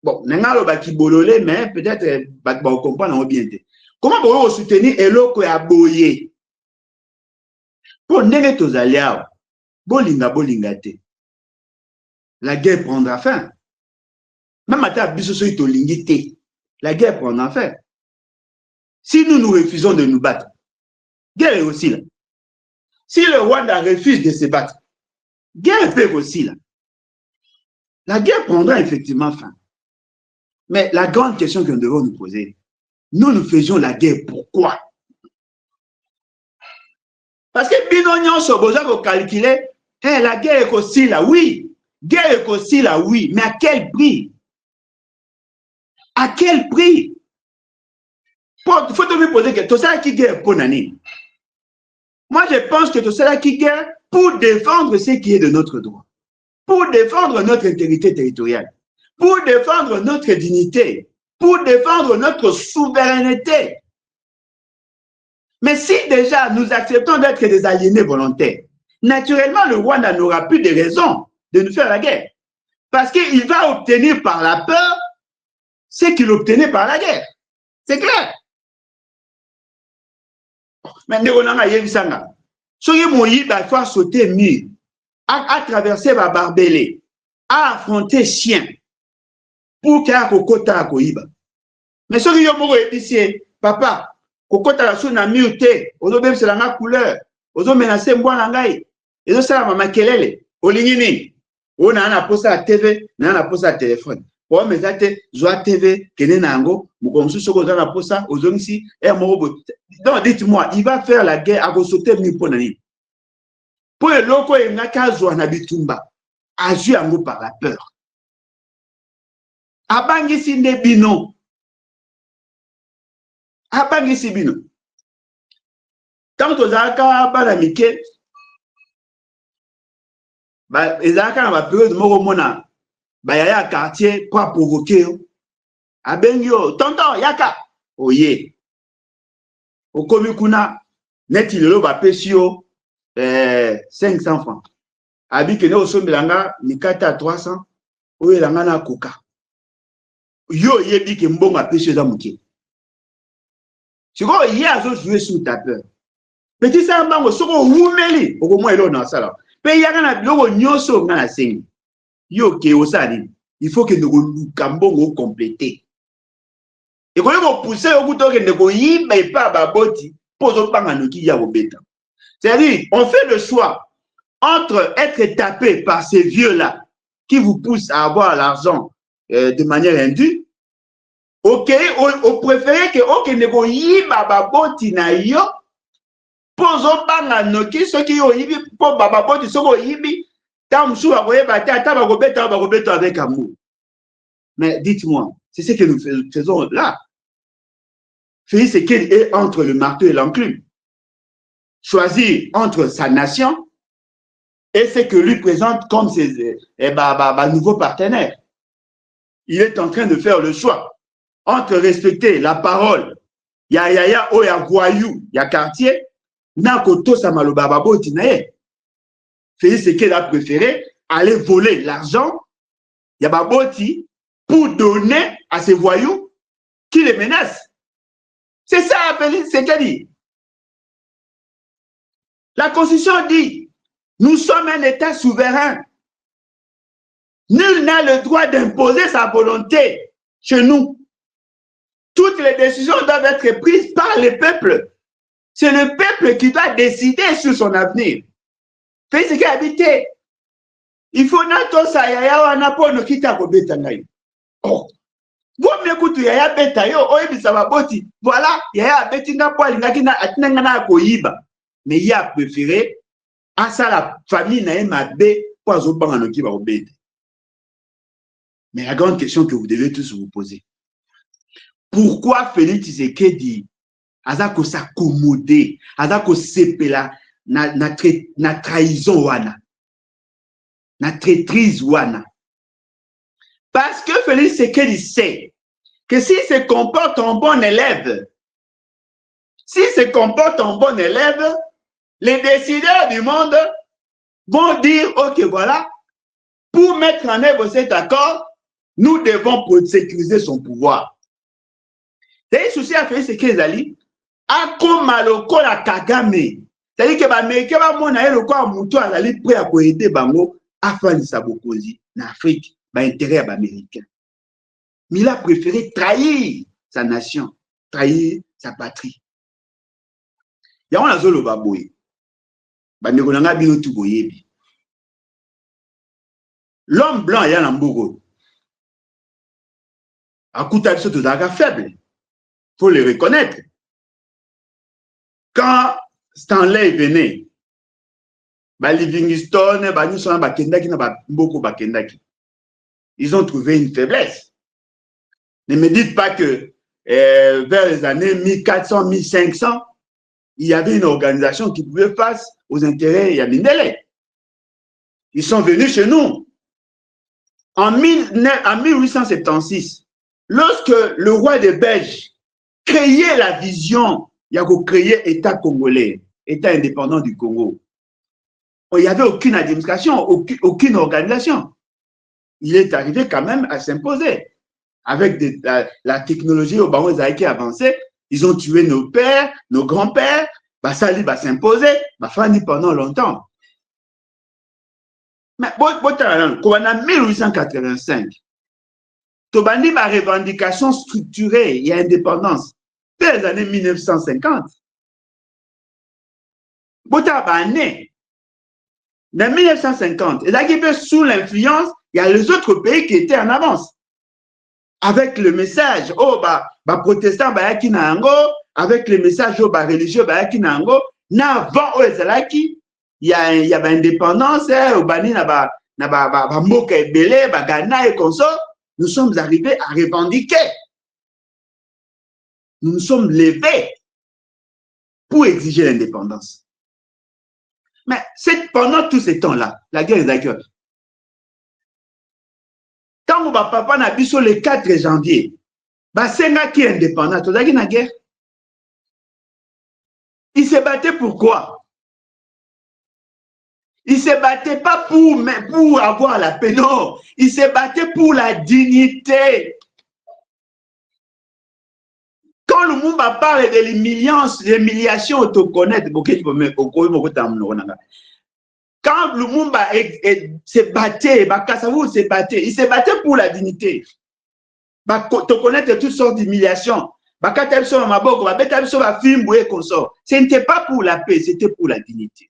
Bon, mais peut-être vous comprendre bien. Comment pouvez-vous soutenir Eloko ya boye? Pour ndenge tozali awa, bolinga te. La guerre prendra fin. Même à biso soki tolingi te, la guerre prendra fin. Si nous refusons de nous battre, guerre est aussi là. Si le Rwanda refuse de se battre, guerre peut aussi là. La guerre prendra effectivement fin. Mais la grande question que nous devons nous poser, nous faisions la guerre pourquoi? Parce que binonion sur besoin de calculer, la guerre est aussi là, oui. Guerre est aussi là, oui. Mais à quel prix? À quel prix? Il faut te poser que tout ça qui guerre pour Nani. Moi, je pense que tout ça qui guerre pour défendre ce qui est de notre droit. Pour défendre notre intégrité territoriale. Pour défendre notre dignité. Pour défendre notre souveraineté. Mais si déjà nous acceptons d'être des aliénés volontaires, naturellement le Rwanda n'aura plus de raison de nous faire la guerre. Parce qu'il va obtenir par la peur ce qu'il obtenait par la guerre. C'est clair. Mais nous avons soki moyiba il faut sauter mur, à traverser la barbelé, à affronter chien pour qu'il y ait un kokota à koyiba. Mais soki yo moko épicier, papa, kokota la sou na mur te, ozo même c'est la couleur, ozo menacer mbwana ngai, ezo sala mama kelele, olingi nini? O na na posa la TV, na na posa la téléphone. O mezate joa TV kene nango, mukomsu soko na posa, ozongisi e moko. Donc dites-moi, il va faire la guerre à sauter mur pour nani? Pour le loco et nakazo na bitumba, agi ango par la peur. Abangisi ne bino. Abangisi bino. Tant tozaka bana mike, ba ezaka na ba période moko mona ba yaya quartier pour provoquer. Abengi yo, tonton yaka. Oye. Okomi kuna neti lelo ba pesi yo 500 francs. Abi kene osombelanga nikata 300, oye langa na koka. Yo yebi ke mbonga pesi za muke. Siko ye azo jouer sur ta peur. Petit ça mbango soko wumeli okomo elo na sala. Pe yaka na biloko nyoso nga na sengi. Yo ke osali. Il faut que nous kambongo compléter. Et quand on pousse au bout de ko yiba et pas baboti pour panga noki ya obeta. C'est-à-dire, on fait le choix entre être tapé par ces vieux-là qui vous poussent à avoir l'argent de manière indue. Ok, on préfère que ok neko yiba baboti na yo pour panga noki ceux qui ont yibi pour baboti soko yibi tam sou akoyeba ta bakobeta avec amour. Mais dites-moi, c'est ce que nous faisons là. Félix Tshisekedi est entre le marteau et l'enclume. Choisir entre sa nation et ce que lui présente comme ses nouveaux partenaires. Il est en train de faire le choix entre respecter la parole, ya Guayou, ya quartier, na koto samaloba baboti na ye. Félix Tshisekedi a préféré aller voler l'argent, ya baboti, pour donner à ces voyous qui les menacent. C'est ça, Félix Tshisekedi. La Constitution dit, nous sommes un État souverain. Nul n'a le droit d'imposer sa volonté chez nous. Toutes les décisions doivent être prises par le peuple. C'est le peuple qui doit décider sur son avenir. Félix Tshisekedi habité. Il faut nato sa yaya wana po no kita ko betangai. Oh. Vous m'écoutez, yaya beta yo, oyebisa baboti. Voilà, yaya betinga po alingaki na atinanga na koyiba. Mais il a préféré à ça la famille n'a pas pour azobanga no kiba obete. Mais la grande question que vous devez tous vous poser. Pourquoi Félix Tshisekedi azako s'accommoder, azako sepela na trahison wana. Na traîtrise wana. Parce que Félix Tshisekedi sait que s'il se comporte en bon élève, s'il se comporte en bon élève, les décideurs du monde vont dire, ok, voilà, pour mettre en œuvre cet accord, nous devons sécuriser son pouvoir. C'est un souci à faire, c'est que Zali, a comme maloko la Kagame. C'est-à-dire que l'Américain va montrer le corps mouton à Zali prêt à aider Bango à faire du sabokosi en Afrique, intérêt à l'Américain. Mais il a préféré trahir sa nation, trahir sa patrie. Il y a un azolo baboui. L'homme blanc, il y a un ambouro. À coup de tout faible. Il faut le reconnaître. Quand Stanley venait, Livingstone, ils ont trouvé une faiblesse. Ne me dites pas que vers les années 1400, 1500, il y avait une organisation qui pouvait faire face aux intérêts Yamindele. Ils sont venus chez nous. En 1876, lorsque le roi des Belges créait la vision, il y a créé État congolais, État indépendant du Congo, il n'y avait aucune administration, aucune organisation. Il est arrivé quand même à s'imposer. Avec la technologie au Baron qui a avancé, ils ont tué nos pères, nos grands-pères, Bassali va s'imposer, Bafani pendant longtemps. Mais en 1885, Tobandi ma revendication structurée et indépendance dès les années 1950. En 1950, et sous l'influence, il y a les autres pays qui étaient en avance. Avec le message, oh, protestant, avec le message, oh, religieux, n'avant, oh, il y a indépendance, nous sommes arrivés à revendiquer. Nous nous sommes levés pour exiger l'indépendance. Mais pendant tous ces temps-là, la guerre est d'accord. Quand papa n'a vu sur le 4 janvier, Senga qui est indépendant, tu as dit la guerre. Il se battait pour quoi? Il ne se battait pas pour avoir la paix, non. Il se battait pour la dignité. Quand le monde parle de l'humiliation autoconnette, quand le monde se battait, il se battait pour la dignité. Autoconnette toutes sortes d'humiliations. Ce n'était pas pour la paix, c'était pour la dignité.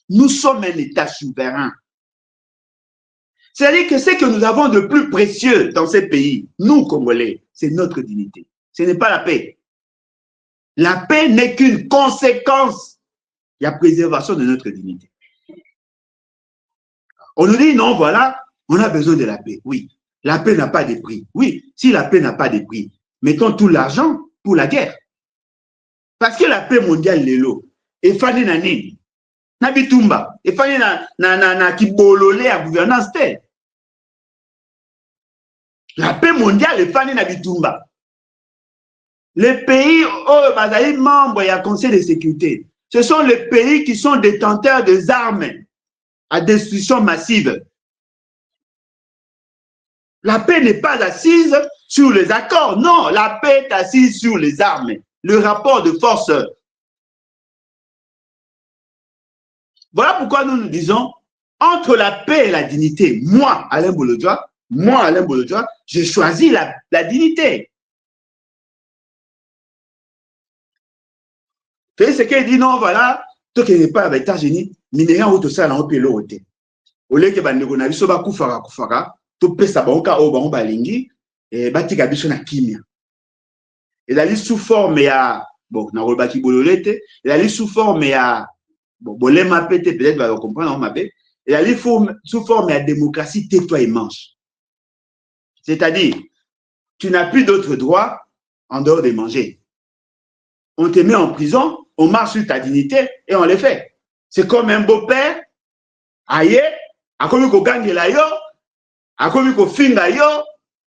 Nous sommes un État souverain. C'est-à-dire que ce que nous avons de plus précieux dans ce pays, nous, Congolais, c'est notre dignité. Ce n'est pas la paix. La paix n'est qu'une conséquence de la préservation de notre dignité. On nous dit, non, voilà, on a besoin de la paix. Oui, la paix n'a pas de prix. Oui, si la paix n'a pas de prix, mettons tout l'argent pour la guerre. Parce que la paix mondiale, est là. Et Fanny Nani, Nabitumba, et Fanny na Kibololé à gouvernance. La paix mondiale est Fanny Nabitumba. Les pays membres et à Conseil de sécurité, ce sont les pays qui sont détenteurs des armes à destruction massive. La paix n'est pas assise sur les accords, non, la paix est assise sur les armes, le rapport de force. Voilà pourquoi nous nous disons, entre la paix et la dignité, moi, Alain Bolodjoa, je choisis la dignité. C'est ce qu'il dit, non, voilà, toi qui n'es pas avec les États-Unis, minéraux ou tout ça, on peut l'ôter. Au lieu que on a vu ça, kufara, tout peut s'abonka au bon balingi, et batika biso na kimia. Et la sous forme ya, bon, na robaki bololete, et la sous forme ya, bon, bolema pété, peut-être va comprendre, on m'appelle, et la sous forme ya démocratie, tais-toi et mange. C'est-à-dire, tu n'as plus d'autre droit en dehors de manger. On te met en prison, on marche sur ta dignité et on le fait. C'est comme un beau-père, aïe, à comme il gagne la yo, à comme il finga yo,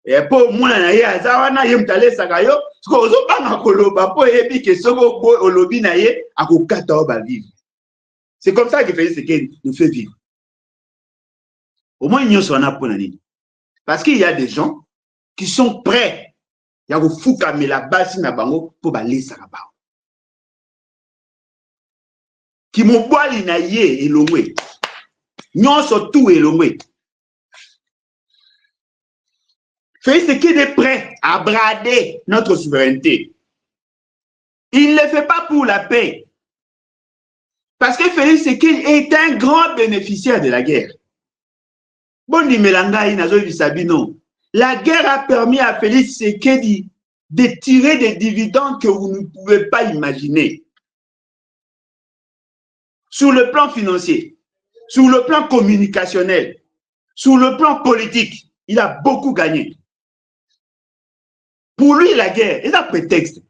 Et pour moi, naye azawana yemtale sakayo, ce qu'on zo banga koloba po ebi ke soko bo olobi naye akokata oba vivre. C'est comme ça que Félix Tshisekedi nous fait vivre. Au moins il y a pour nani. Parce qu'il y a des gens qui sont prêts. Il y a des fouka mais la base na bango pour baler sakaba. Qui m'ont boali na ye elongwe. Nyon surtout elongwe. Félix Tshisekedi est prêt à brader notre souveraineté. Il ne le fait pas pour la paix. Parce que Félix Tshisekedi est un grand bénéficiaire de la guerre. Bondi Melangai Nazovi Sabino. La guerre a permis à Félix Tshisekedi de tirer des dividendes que vous ne pouvez pas imaginer. Sur le plan financier, sur le plan communicationnel, sur le plan politique, il a beaucoup gagné. Pour lui, la guerre est un prétexte.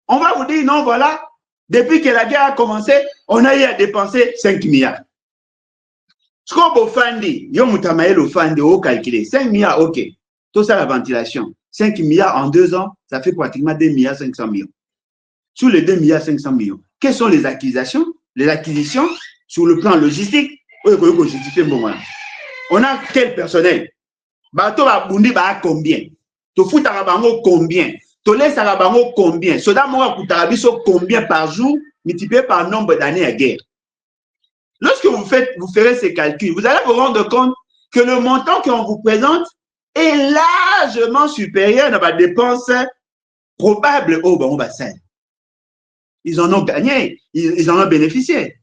On va vous dire, non, voilà, depuis que la guerre a commencé, on a eu à dépenser 5 milliards. Ce qu'on peut faire, on calculer 5 milliards, ok. Tout ça, la ventilation. 5 milliards en 2 ans, ça fait pratiquement 2 milliards 500 millions. Sur les 2 milliards 500 millions, quelles sont les acquisitions? Les acquisitions sur le plan logistique. On a quel personnel? Bateau à Bundi, combien? Tu fous Tarabango combien? Tu laisses Tarabango combien? Soda Moura Koutarabiso combien par jour multiplié par nombre d'années à guerre? Lorsque vous ferez ces calculs, vous allez vous rendre compte que le montant qu'on vous présente est largement supérieur à la dépense probable au bon bassin. Ils en ont gagné, ils en ont bénéficié.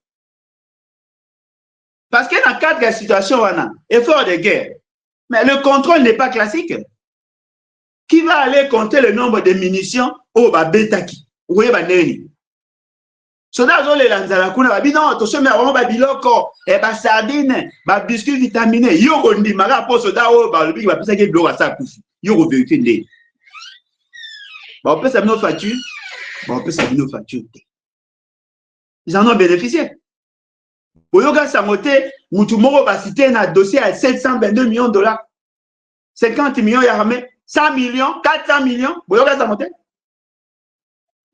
Parce que dans le cadre de la situation, on a effort de guerre. Mais le contrôle n'est pas classique. Qui va aller compter le nombre de munitions au Babetaki? Vous voyez, Baneni. Soda zo le lanzala kuna babi non to sema on ba biloko e ba sardine ba biscuit vitaminé yo ko ndimaka po soda o ba lobi ba pesa ke biloko asa kufi yo ko vérité ndé ba pesa bino facture ba pesa bino facture. Ils en ont bénéficié. Oyoga samote mutu moko ba cité na dossier à 722 millions de dollars, 50 millions ya ramé, 100 millions, 400 millions, Oyoga samote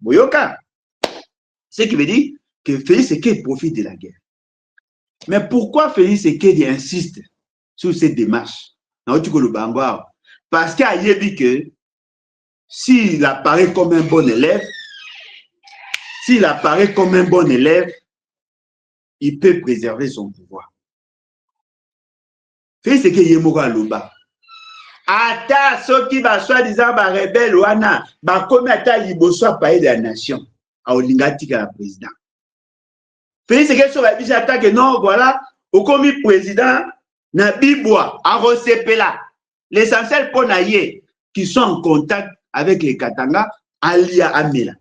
Boyoka. Ce qui veut dire que Félix Tshisekedi profite de la guerre. Mais pourquoi Félix Tshisekedi insiste sur cette démarche? Parce qu'il a dit que s'il apparaît comme un bon élève, il peut préserver son pouvoir. Félix Tshisekedi est mort à l'Oba. Ata ceux qui va soi-disant rebelle wana ba comme ata liboso pays de la nation. Olingatika la président. Félix Tshisekedi sur la bise attaque non voilà au commis président na bibwa a recépela l'essentiel pour naïe qui sont en contact avec les Katanga alia amela.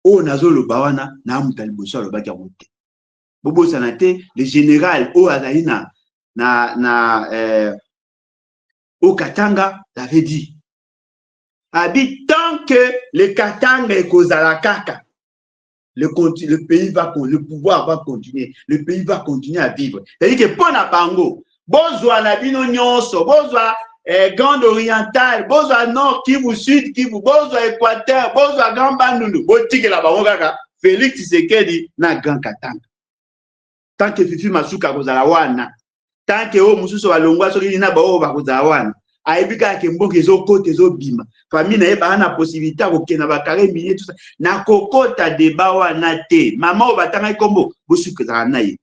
O nazo le bawana na mutali boso le baki amote. Bobo sanate le général o azalina au Katanga l'avait dit. Habite tant que le Katanga est Kozalakaka, le pays va, le pouvoir va continuer, le pays va continuer à vivre. C'est-à-dire que Pona Bango, Bozwa Nabino Nyonso, Bozwa Grande Orientale, Bozwa Nord, Kivu Sud, Kivu, Bozwa Équateur, Bozwa Grand Bandundu, Botike la Bango, Félix Tshisekedi na Grand Katanga. Tant que Fifi Masuka Kozalawana, tant que O Mususo Walongwa Sorina Bao Bakozalawana. Aibika ke mboke zo kote zo bima famille na yeba na possibilité ko kena ba carré minier tout ça na kokota débat wana te maman o batanga kombo bosuka na ye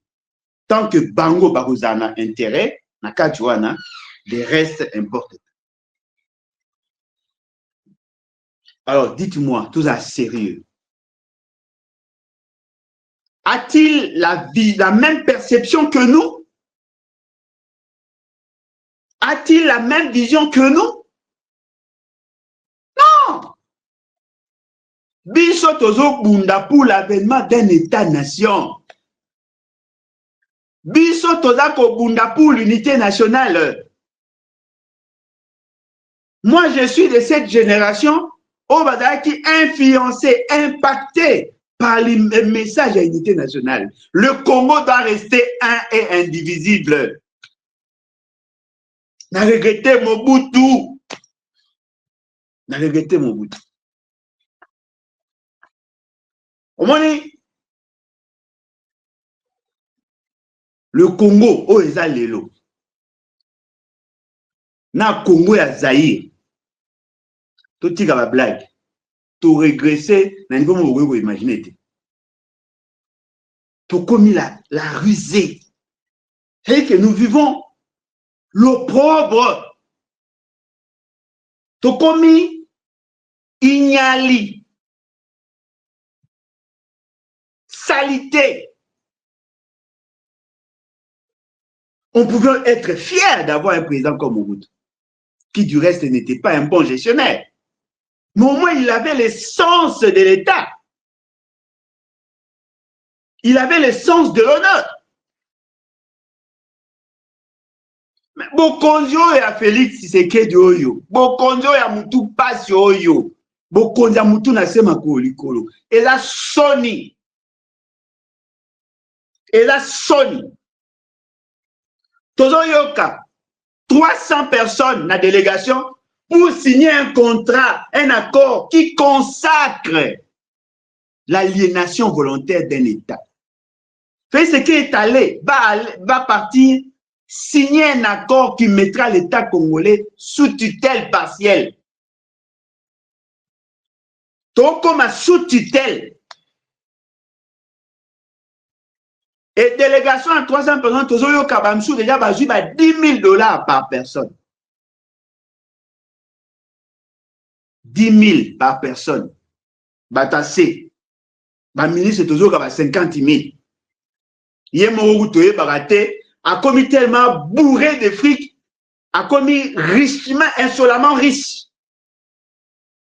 tant que bango bakozana intérêt na kati wana les restes importent. Alors dites-moi tout ça sérieux, a-t-il la même perception que nous? A-t-il la même vision que nous? Non. Biso tozo bunda pour l'avènement d'un État-nation. Biso toza ko bunda pour l'unité nationale. Moi, je suis de cette génération au Bada qui influencé, impacté par les messages à l'unité nationale. Le Congo doit rester un et indivisible. n'a regretté Mobutu. N'a regretté Mobutu. Au moins, le Congo, oh, ils ont l'élo. Na Congo ya Zaïre. Tout tika la blague. Tout régressé, n'a niveau où vous imaginez. Tout commis la rusée. C'est que nous vivons l'opprobre. Tout commis ignali. Salité. On pouvait être fier d'avoir un président comme Mobutu, qui du reste n'était pas un bon gestionnaire. Mais au moins, il avait l'essence de l'État. Il avait l'essence de l'honneur. Bokonzo ya Félix Tshisekedi oyo. Bokonzo ya Mutu Pasi oyo. Bokonzo ya Mutu Nasema Kolikolo. Et la Sony. Et la Sony. Tozo Yoka. 300 personnes dans la délégation pour signer un contrat, un accord qui consacre l'aliénation volontaire d'un État. Fait ce qui est allé, va partir signer un accord qui mettra l'État congolais sous tutelle partielle. Donc, comme sous tutelle. Et délégation à 300 personnes, Tozoyo Kabamsou déjà basé à $10,000 par personne. 10 000 par personne. Batassé. Ba ministre Tozoyo Kaba 50 000. Yemo Toye Baraté a commis tellement bourré de fric, a commis richement, insolemment riche.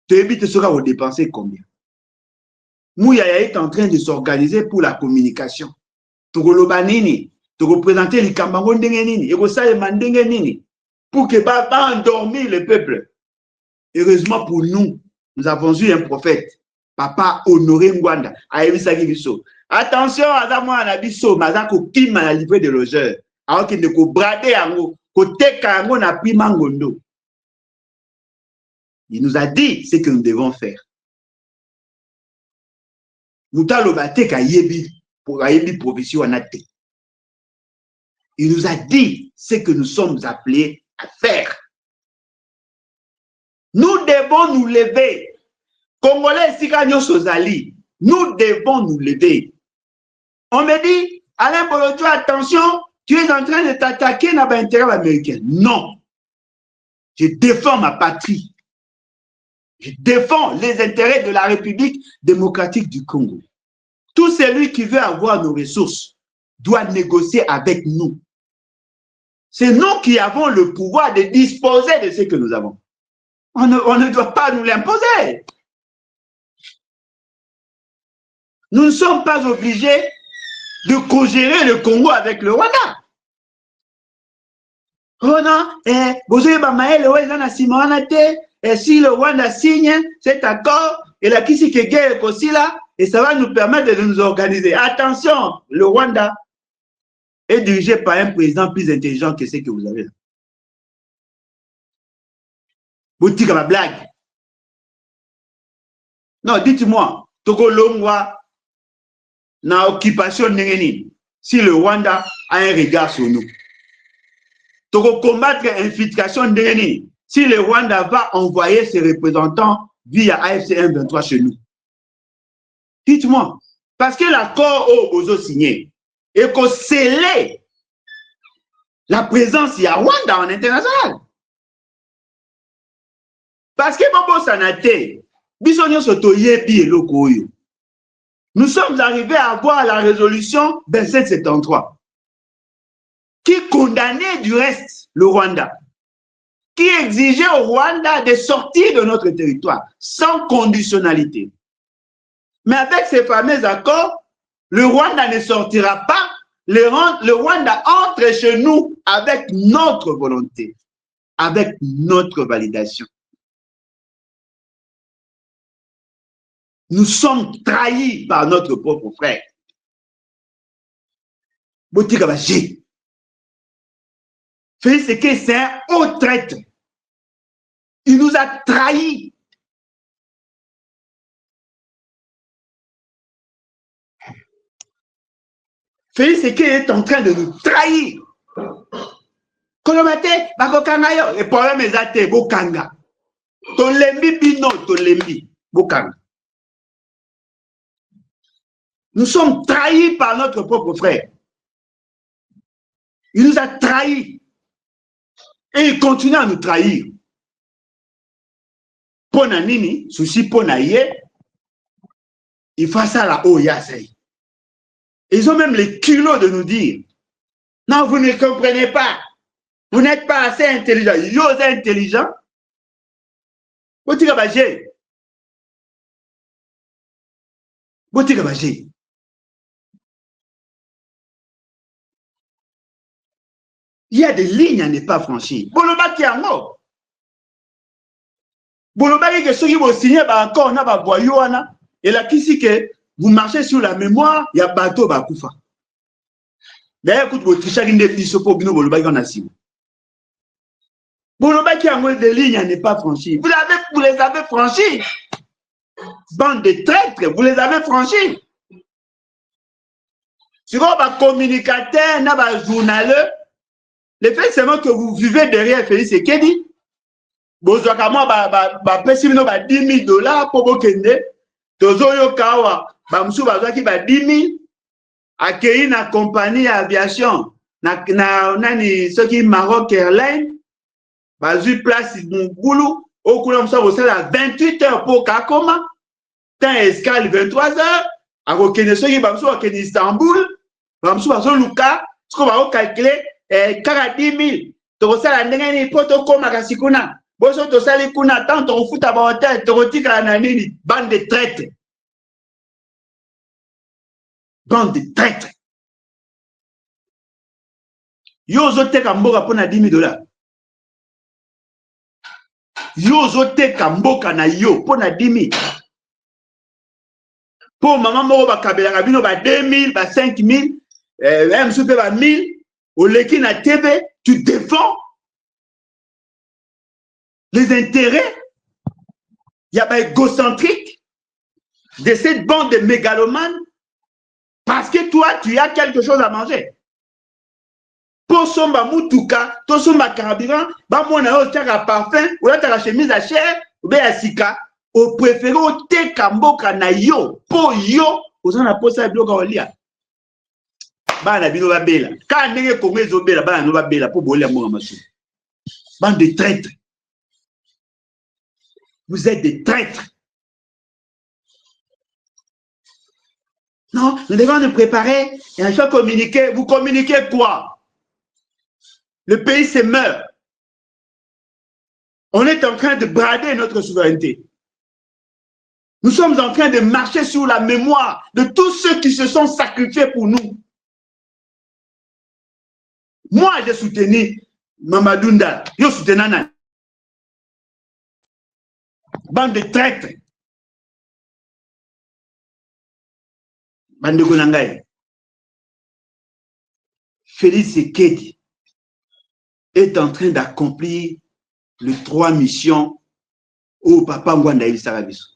Toyebi te sera au dépenser combien? Mouyaya est en train de s'organiser pour la communication. Togoloba nini, te représenter les Kambango ndenge nini, et ça ndenge nini, pour que va endormir le peuple. Heureusement pour nous, nous avons eu un prophète, Papa Honoré Ngwanda, à Evisagi Bisso. Attention, Azamo Anabiso, Mazako Kim à la livrée de logeurs, alors qu'il ne peut brader Ango, côté Kango n'a pris Mangondo. Il nous a dit ce que nous devons faire. Moutalo Bate Kayebi. Il nous a dit ce que nous sommes appelés à faire. Nous devons nous lever. Congolais, Sikanyo Sozali, nous devons nous lever. On me dit, Alain Bolodio, attention, tu es en train de t'attaquer dans l'intérêt américain. Non. Je défends ma patrie. Je défends les intérêts de la République démocratique du Congo. Tout celui qui veut avoir nos ressources doit négocier avec nous. C'est nous qui avons le pouvoir de disposer de ce que nous avons. On ne doit pas nous l'imposer. Nous ne sommes pas obligés de co-gérer le Congo avec le Rwanda. Oh non, si le Rwanda signe cet accord, et la Kisikege aussi là, et ça va nous permettre de nous organiser. Attention, le Rwanda est dirigé par un président plus intelligent que ce que vous avez là. Boutique à ma blague. Non, dites-moi, Togo Longwa, na occupation n'engeni, si le Rwanda a un regard sur nous. Togo combattre l'infiltration n'engeni, si le Rwanda va envoyer ses représentants via AFC M23 chez nous. Dites-moi, parce que l'accord au Bozo signé et qu'on scellait la présence de Rwanda en international. Parce que Bobo Sanate, nous sommes arrivés à avoir la résolution 2773 qui condamnait du reste le Rwanda, qui exigeait au Rwanda de sortir de notre territoire sans conditionnalité. Mais avec ces fameux accords, le Rwanda ne sortira pas, le Rwanda entre chez nous avec notre volonté, avec notre validation. Nous sommes trahis par notre propre frère. Félix Tshisekedi, c'est un haut traître. Il nous a trahis. Félix Tshisekedi est en train de nous trahir. Kolomate, bakokanga yo. Le problème est athée, bokanga. Tolembi bino, tolembi, bokanga. Nous sommes trahis par notre propre frère. Il nous a trahis. Et il continue à nous trahir. Pona nini, souci pona ye, il fait ça là, oh yasei. Ils ont même les kilos de nous dire, non, vous ne comprenez pas. Vous n'êtes pas assez intelligent. Yo êtes intelligent. Botika bagé. Botika bagé. Il y a des lignes à ne pas franchir. Boloba qui en haut. Boloba qui ceux qui vont signer encore on a ba voyouana et là qui si que vous marchez sur la mémoire, il y a bateau ba kufa. D'ailleurs écoute votre chacun des biso pour bino boloba qui on a signé. Boloba qui en haut des lignes à ne pas franchir. Vous les avez franchis. Bande de traîtres, vous les avez franchis. Si vous avez communicateur, n'a pas journaleux, le fait seulement que vous vivez derrière Félix Tshisekedi, vous avez 10 000 $ pour vous kende, tozoyo kawa, bamsu bazaki ba 10 000, accueilli na compagnie aviation, na nani soki Maroc Airlines, bazu place boulou, au couleur ça vous à 28 heures pour Kakoma, temps escale 23 heures, à kende soki bamsu à Istanbul, bamsu bazo luka, ce qu'on va calculer 40 000. Tu as la poto koma kasikuna. Boso to sali kuna tant on fout à hotel, tu retika la nini, bande de traîtres. Bande de traîtres. Yo zote kamboka pona 10 000 $. Yo zote kamboka na yo pona 10 000. Pour maman moko ba kabela kabino ba 2 000, ba 5 000, même soupe ba 1 000. Au leki na TV, tu défends les intérêts. Il y a pas égocentrique de cette bande de mégalomanes parce que toi, tu as quelque chose à manger. Pour somba mutuka, to somba carburant, ba mona o taka parfum, ou la taka chemise à chair, ou bien à sika, au préféré au te kamboka na yo, po yo, aux en a posé à bloc en lia. Bana bino ba bela quand ndenge kongo ezobela bana no ba bela pour bolia mo masu bande de traîtres. Vous êtes des traîtres. Non, nous devons nous préparer et un jour communiquer. Vous communiquez quoi? Le pays se meurt. On est en train de brader notre souveraineté. Nous sommes en train de marcher sur la mémoire de tous ceux qui se sont sacrifiés pour nous. Moi, j'ai soutenu Mamadou Nda. Je soutiens Nana. Bande de traîtres. Bande de Gonangaï. Félix Tshisekedi est en train d'accomplir les 3 missions au Papa Ngwanda Ilsarabiso.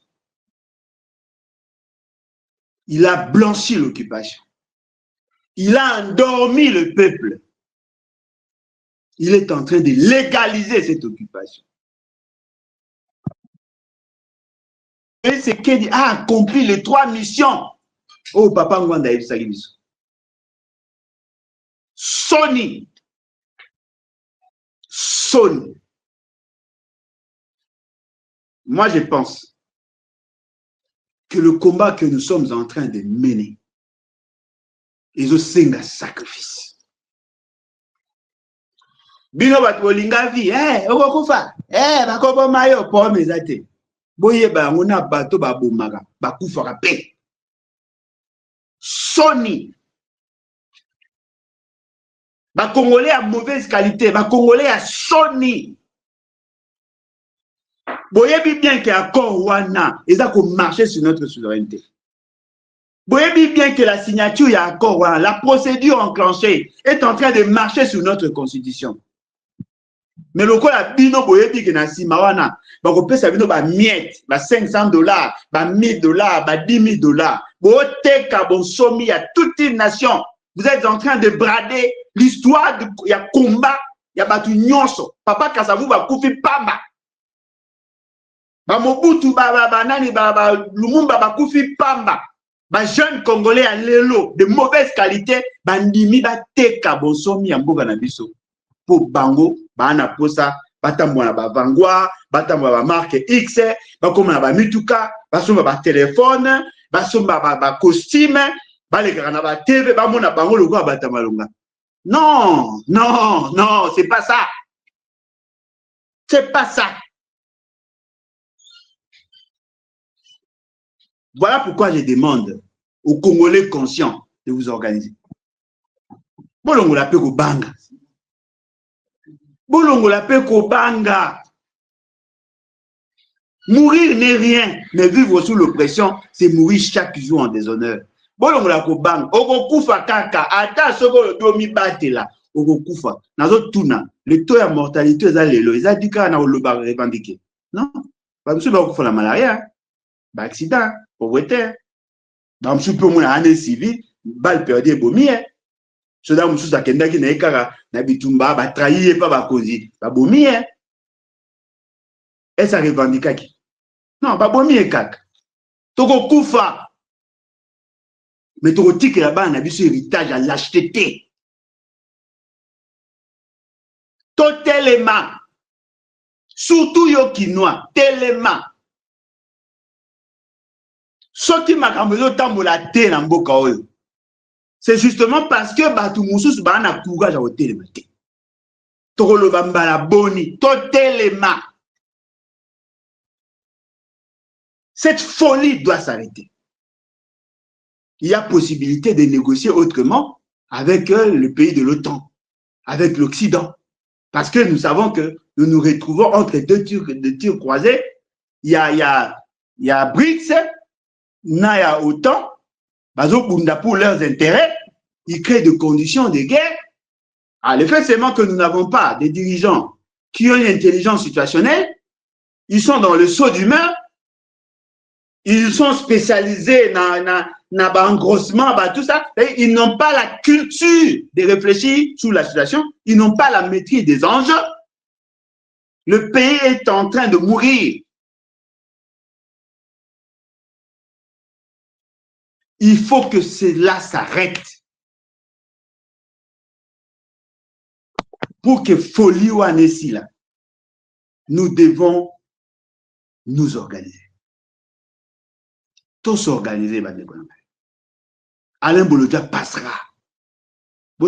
Il a blanchi l'occupation. Il a endormi le peuple. Il est en train de légaliser cette occupation. Et c'est qu'il a accompli les 3 missions au Papa Ngwanda Ilsarabiso. Sony. Moi, je pense que le combat que nous sommes en train de mener est aussi un sacrifice. Bino bat bolinga vi okokufa bakobo mayo po mezate boye ba ngona bato ba bomaka bakufa pe Sony ba congolais à mauvaise qualité ba congolais à Sony boye bien que accord wana eza ko marcher sur notre souveraineté. Boye bien que la signature ya accord wana, la procédure enclenchée est en train de marcher sur notre constitution. Mais le la bino boyebi que na sima wana ba ko pesa bino ba miette ba $500 ba $1000 ba $10,000 bo teka bon somi à toute une nation. Vous êtes en train de brader l'histoire de ya combat ya batu nyonso. Papa Kasavu ba kufi pamba. Ba Mobutu ba nani ba Lumumba ba kufi pamba. Ba jeune congolais à lelo de mauvaise qualité bandimi ba teka bon somi ya mboka na biso. Pour bango bana posa batambo na ba vangwa batambo ba marque X bakoma na ba mituka basomba ba téléphone basomba ba costume baleka na ba TV bamona bango lokwa batamalonga. Non, non, non, c'est pas ça. C'est pas ça. Voilà pourquoi je demande aux Congolais conscients de vous organiser. Bolongo la pe ko banga. Bolongo la pe ko banga. Mourir n'est rien, mais vivre sous l'oppression, c'est mourir chaque jour en déshonneur. Bolongo la ko banga. Oko kufa kaka, ata soko domi batela, oko kufa. Nazo tuna, le taux de mortalité est lelo, ils a dit ka na oloba revendiquer. Non, ba msu ba kufa la malaria, ba accident, pauvreté. Ba msu pe mona ane civil, bal perdu bomi. Soda mususu akendaki na ekaka na bitumba ba trahir pa ba kozi ba bomi ça revendikaki non ba bomi ekaka toko kufa mais toko tikela bana na biso héritage à lâcheté totalement surtout yo kinois tellement soki makambo yo tambola te na mboka oyo. C'est justement parce que Batou Moussous Bana courage à ôter le matin. Toro Bambala Boni, totalement. Cette folie doit s'arrêter. Il y a possibilité de négocier autrement avec le pays de l'OTAN, avec l'Occident. Parce que nous savons que nous nous retrouvons entre deux tirs croisés. Il y a BRICS, il y a OTAN. Pour leurs intérêts, ils créent des conditions de guerre. Ah, le fait seulement que nous n'avons pas des dirigeants qui ont une intelligence situationnelle, ils sont dans le saut d'humeur, ils sont spécialisés dans l'engrossement, tout ça. Et ils n'ont pas la culture de réfléchir sur la situation, ils n'ont pas la maîtrise des enjeux. Le pays est en train de mourir. Il faut que cela s'arrête. Pour que folie ou anessi là, nous devons nous organiser. Tous s'organiser, Alain Bolodia passera.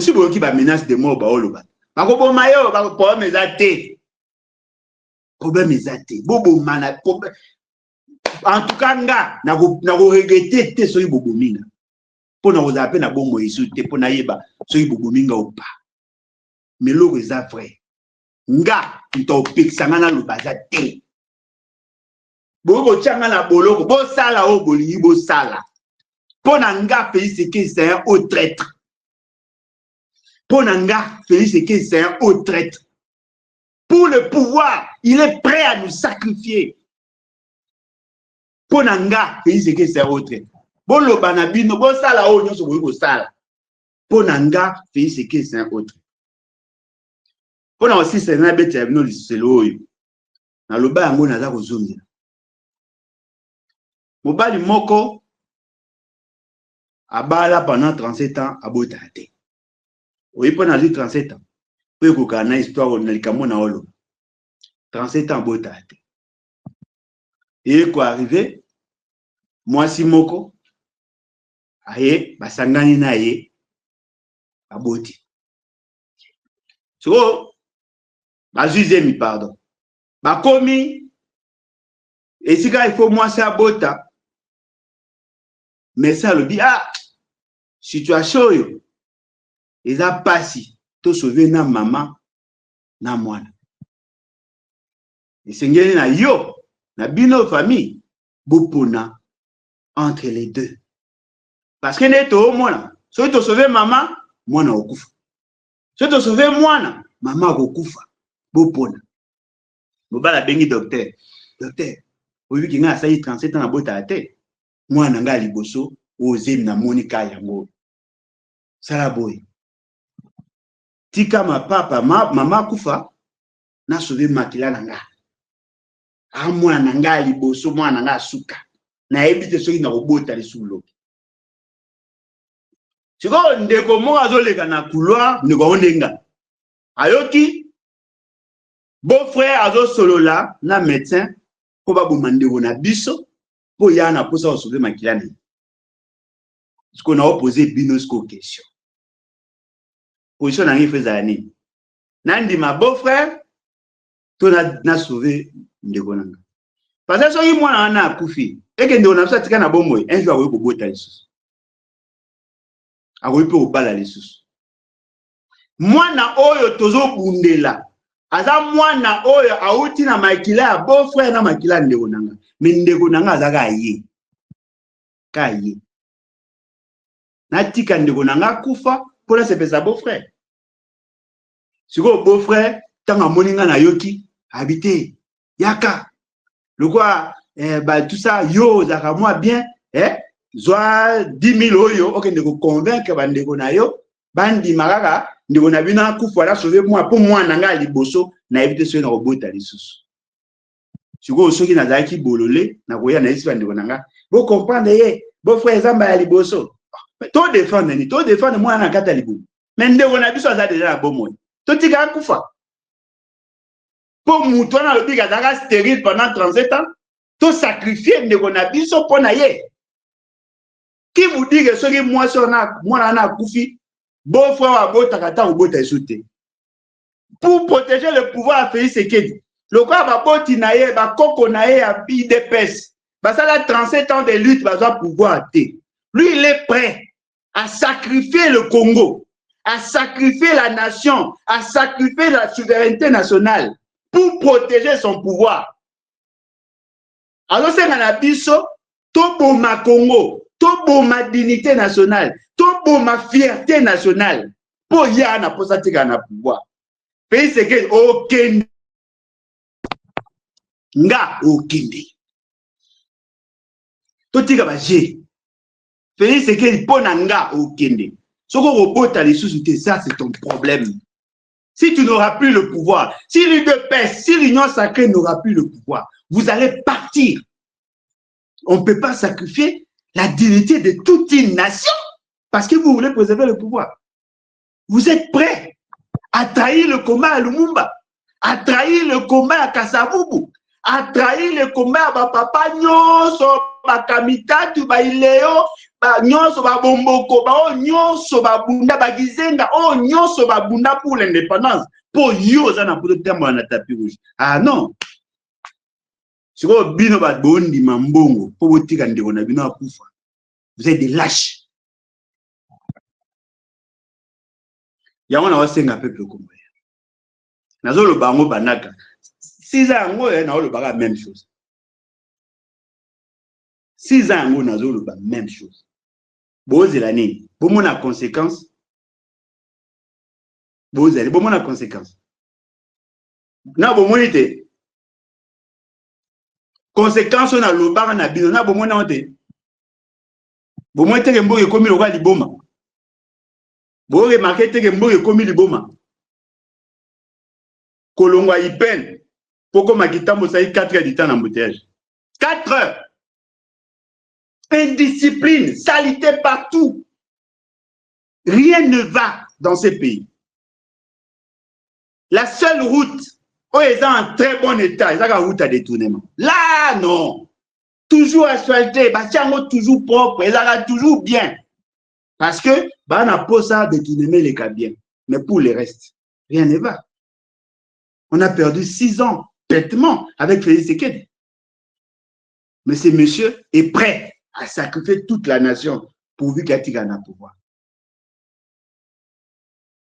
Si vous avez une menace de mort, problème est athée. Problème est athée. En tout cas, na regretter te soyi bobominga. Pona ozape na bombo isute pona yeba soyi bobominga opa. Mais l'eau est vrai. Nga nto pexanga na lubaza te. Boko changa na boloko bo sala o bolingi bo sala. Pona nga Félix Sekei c'est un haut traître. Pona nga Félix Sekei c'est un haut traître. Pour le pouvoir, il est prêt à nous sacrifier. Ponanga, Félix Sekei c'est autre. Bon le banabino, bon sala o nyonso boyi ko sala. Ponanga, Félix Sekei c'est autre. Pona aussi c'est na bete abino liselo oyo. Na loba yango naza ko zomela. Mobali moko abala pendant 37 ans abota te. Oui, pendant 37 ans. Pe ko kana histoire na likambo na olo. 37 ans abota te. Et quoi arrivé? Moi si moko aye basangani na ye aboti. So bazuize mi pardon. Bakomi et si il faut moi ça abota. Mais ça le dit ah situation yo eza pasi to sauver na maman na mwana. Et sengeli na yo na bino famille bopona entre les deux. Parce que neto mwana, so to sauver maman, mwana okufa. So to sauver mwana, maman okufa. bopona. Bobala bengi docteur. Docteur, oyebi ki nga asali 37 ans na bota te. Mwana nga liboso ozemi na monika yango. Sala boy. Tika ma papa, mama kufa na sauver makila na nga. Ah mwana nga liboso mwana nga suka. Na ebite soki na kobota lisulo. Siko ndeko mo azoleka na couloir ndeko ondenga. Ayoki beau-frère azo solola na médecin ko babuma ndeko na biso po ya na posa o sauver makila na. Siko na opposer bino siko question. Position na ngi feza ni. Nandi ma beau-frère to na sauver ndeko nanga. Parce que soki mwana na akufi eke ndeko na biso tika na bomoi un jour akoyi kobota lisusu. Akoyi pe kobala lisusu. Mwana oyo tozo bundela aza mwana oyo auti na makila ya beau-frère na makila ndeko nanga. Me ndeko nanga azaka aye. Ka aye. Na tika ndeko nanga kufa pour la sepesa beau-frère. Siko beau-frère tanga moninga na yoki habité yaka. Le quoi tout ça yo zaka moi bien zwa 10 000 oyo ok ndeko convaincre ba ndeko na yo bandi makaka ndeko na bina kufa la sauver moi pour moi nanga liboso na éviter so na robota lisusu. Siko soki na zaki bolole na koya na isi ba ndeko nanga bo comprendre ye beau-frère zamba ya liboso. To défendre moi na kata libu. Mais ndeko na biso aza déjà na bomoy. To tika kufa. Pour muto na lobi ka stérile pendant 37 ans, to sacrifier ndeko na biso pona ye. Qui vous dit que soki moi na kufi, beau-frère wa bota kata ubota esute. Pour protéger le pouvoir Félix Tshisekedi. Le quoi ba boti na ye, ba koko na ye a BDPS. Ba ça la 37 ans de lutte ba za pouvoir té. Lui, il est prêt à sacrifier le Congo, à sacrifier la nation, à sacrifier la souveraineté nationale pour protéger son pouvoir. Alors, c'est dans la biso, tout pour ma Congo, tout pour ma dignité nationale, tout pour ma fierté nationale, pour y aller pour ça, tu as un pouvoir. Pays, c'est que, aucun. Nga, aucun. Tout est comme j'ai. Félix Tshisekedi ponanga au Kende. Soko robota les sous-soutés, ça c'est ton problème. Si tu n'auras plus le pouvoir, si l'UDPS, si l'Union sacrée n'aura plus le pouvoir, vous allez partir. On ne peut pas sacrifier la dignité de toute une nation parce que vous voulez préserver le pouvoir. Vous êtes prêts à trahir le combat à Lumumba, à trahir le combat à Kasavubu, à trahir le combat à Papa Nyonso, Bakamita, Tubaileo, Nyonso Babomboko, Nyonso Babunda Bagizenga, Nyonso Babunda pour l'indépendance. Pour Yozana pour le terme à tapis rouge. Ah non. C'est quoi Bino Babondi Mambongo, pour vous dire qu'on a Bino à Koufa. Vous êtes des lâches. Yawon a aussi un peuple congolais. Nazo le bango banaka. 6 ans, on a le baga même chose. 6 ans, on a le baga même chose. Bozé l'année, pour mon conséquence. Bozé, pour mon conséquence. Na bon monité. Conséquence on a le baga na bino na bon monité. Bon monité que mboye komi le roi liboma. Bon remarqué que mboye komi liboma. Kolongwa ipen. Pourquoi Makitambo ça 4 heures du temps d'embouteillage? 4 heures. Indiscipline, saleté partout. Rien ne va dans ces pays. La seule route, où ils sont en très bon état, ils ont la route à détournement. Là, non. Toujours asphalté, toujours propre, ils ont toujours bien. Parce que, on n'a pas ça détournement les cas bien. Mais pour le reste, rien ne va. On a perdu 6 ans. Bêtement avec Félix Tshisekedi. Mais ce monsieur est prêt à sacrifier toute la nation pourvu qu'il y ait un pouvoir.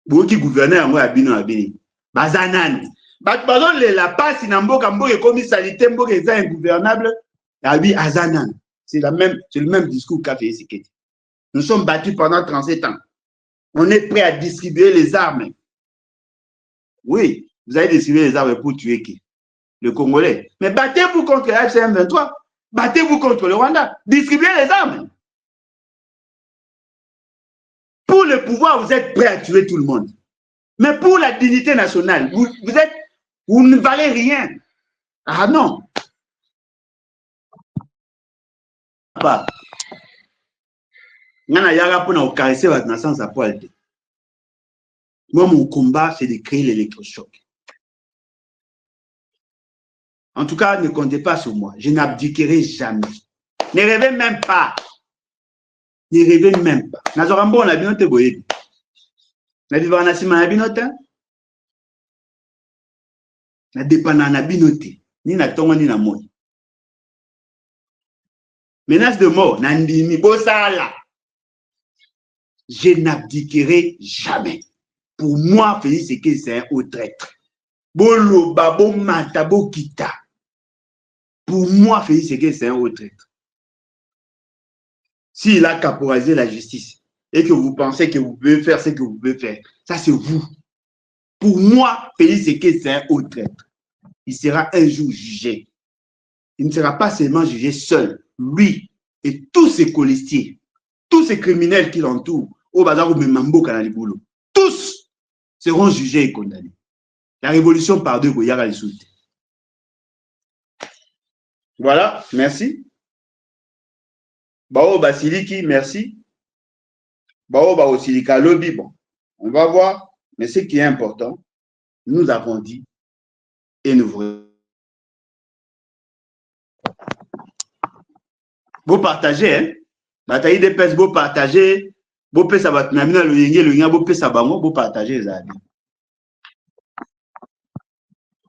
Pour qui gouverneur moi abino abini. Bazanan. Bazon la passe inamboka mboke comme salité mboke est ingouvernable. Abi azanan. C'est le même discours qu'a fait Tshisekedi. Nous sommes battus pendant 37 ans. On est prêt à distribuer les armes. Oui. vous allez distribuer les armes pour tuer qui? Le Congolais. Mais battez-vous contre la FCM23. Battez-vous contre le Rwanda. Distribuez les armes. Pour le pouvoir, vous êtes prêts à tuer tout le monde. Mais pour la dignité nationale, vous ne valez rien. Ah non. Pas. Moi, mon combat, c'est de créer l'électrochoc. En tout cas, ne comptez pas sur moi. Je n'abdiquerai jamais. Ne rêvez même pas. Ne rêvez même pas. Nazorambo, on a bien noté boye. Na vivre na sima na binote. Na dépendant na binote. Ni na tongo ni na moi. Menace de mort, na ndimi bosala. Je n'abdiquerai jamais. Pour moi, Félix Tshisekedi, c'est un haut traître. Bolo babo matabo kita. Pour moi, Félix Tshisekedi, c'est un haut traître. S'il a caporalisé la justice et que vous pensez que vous pouvez faire ce que vous pouvez faire, ça c'est vous. Pour moi, Félix Tshisekedi, c'est un haut traître. Il sera un jour jugé. Il ne sera pas seulement jugé seul, lui et tous ses colistiers, tous ces criminels qui l'entourent, tous seront jugés et condamnés. La révolution par deux, Goyara les souhaite. Voilà, merci. Bao Basiliki, merci. Bao Basilika Lobby, bon, on va voir. Mais ce qui est important, nous avons dit et nous voulons. Vous partagez, hein? Bataille des pèses, vous partagez. Vous pouvez savoir, vous partagez les amis.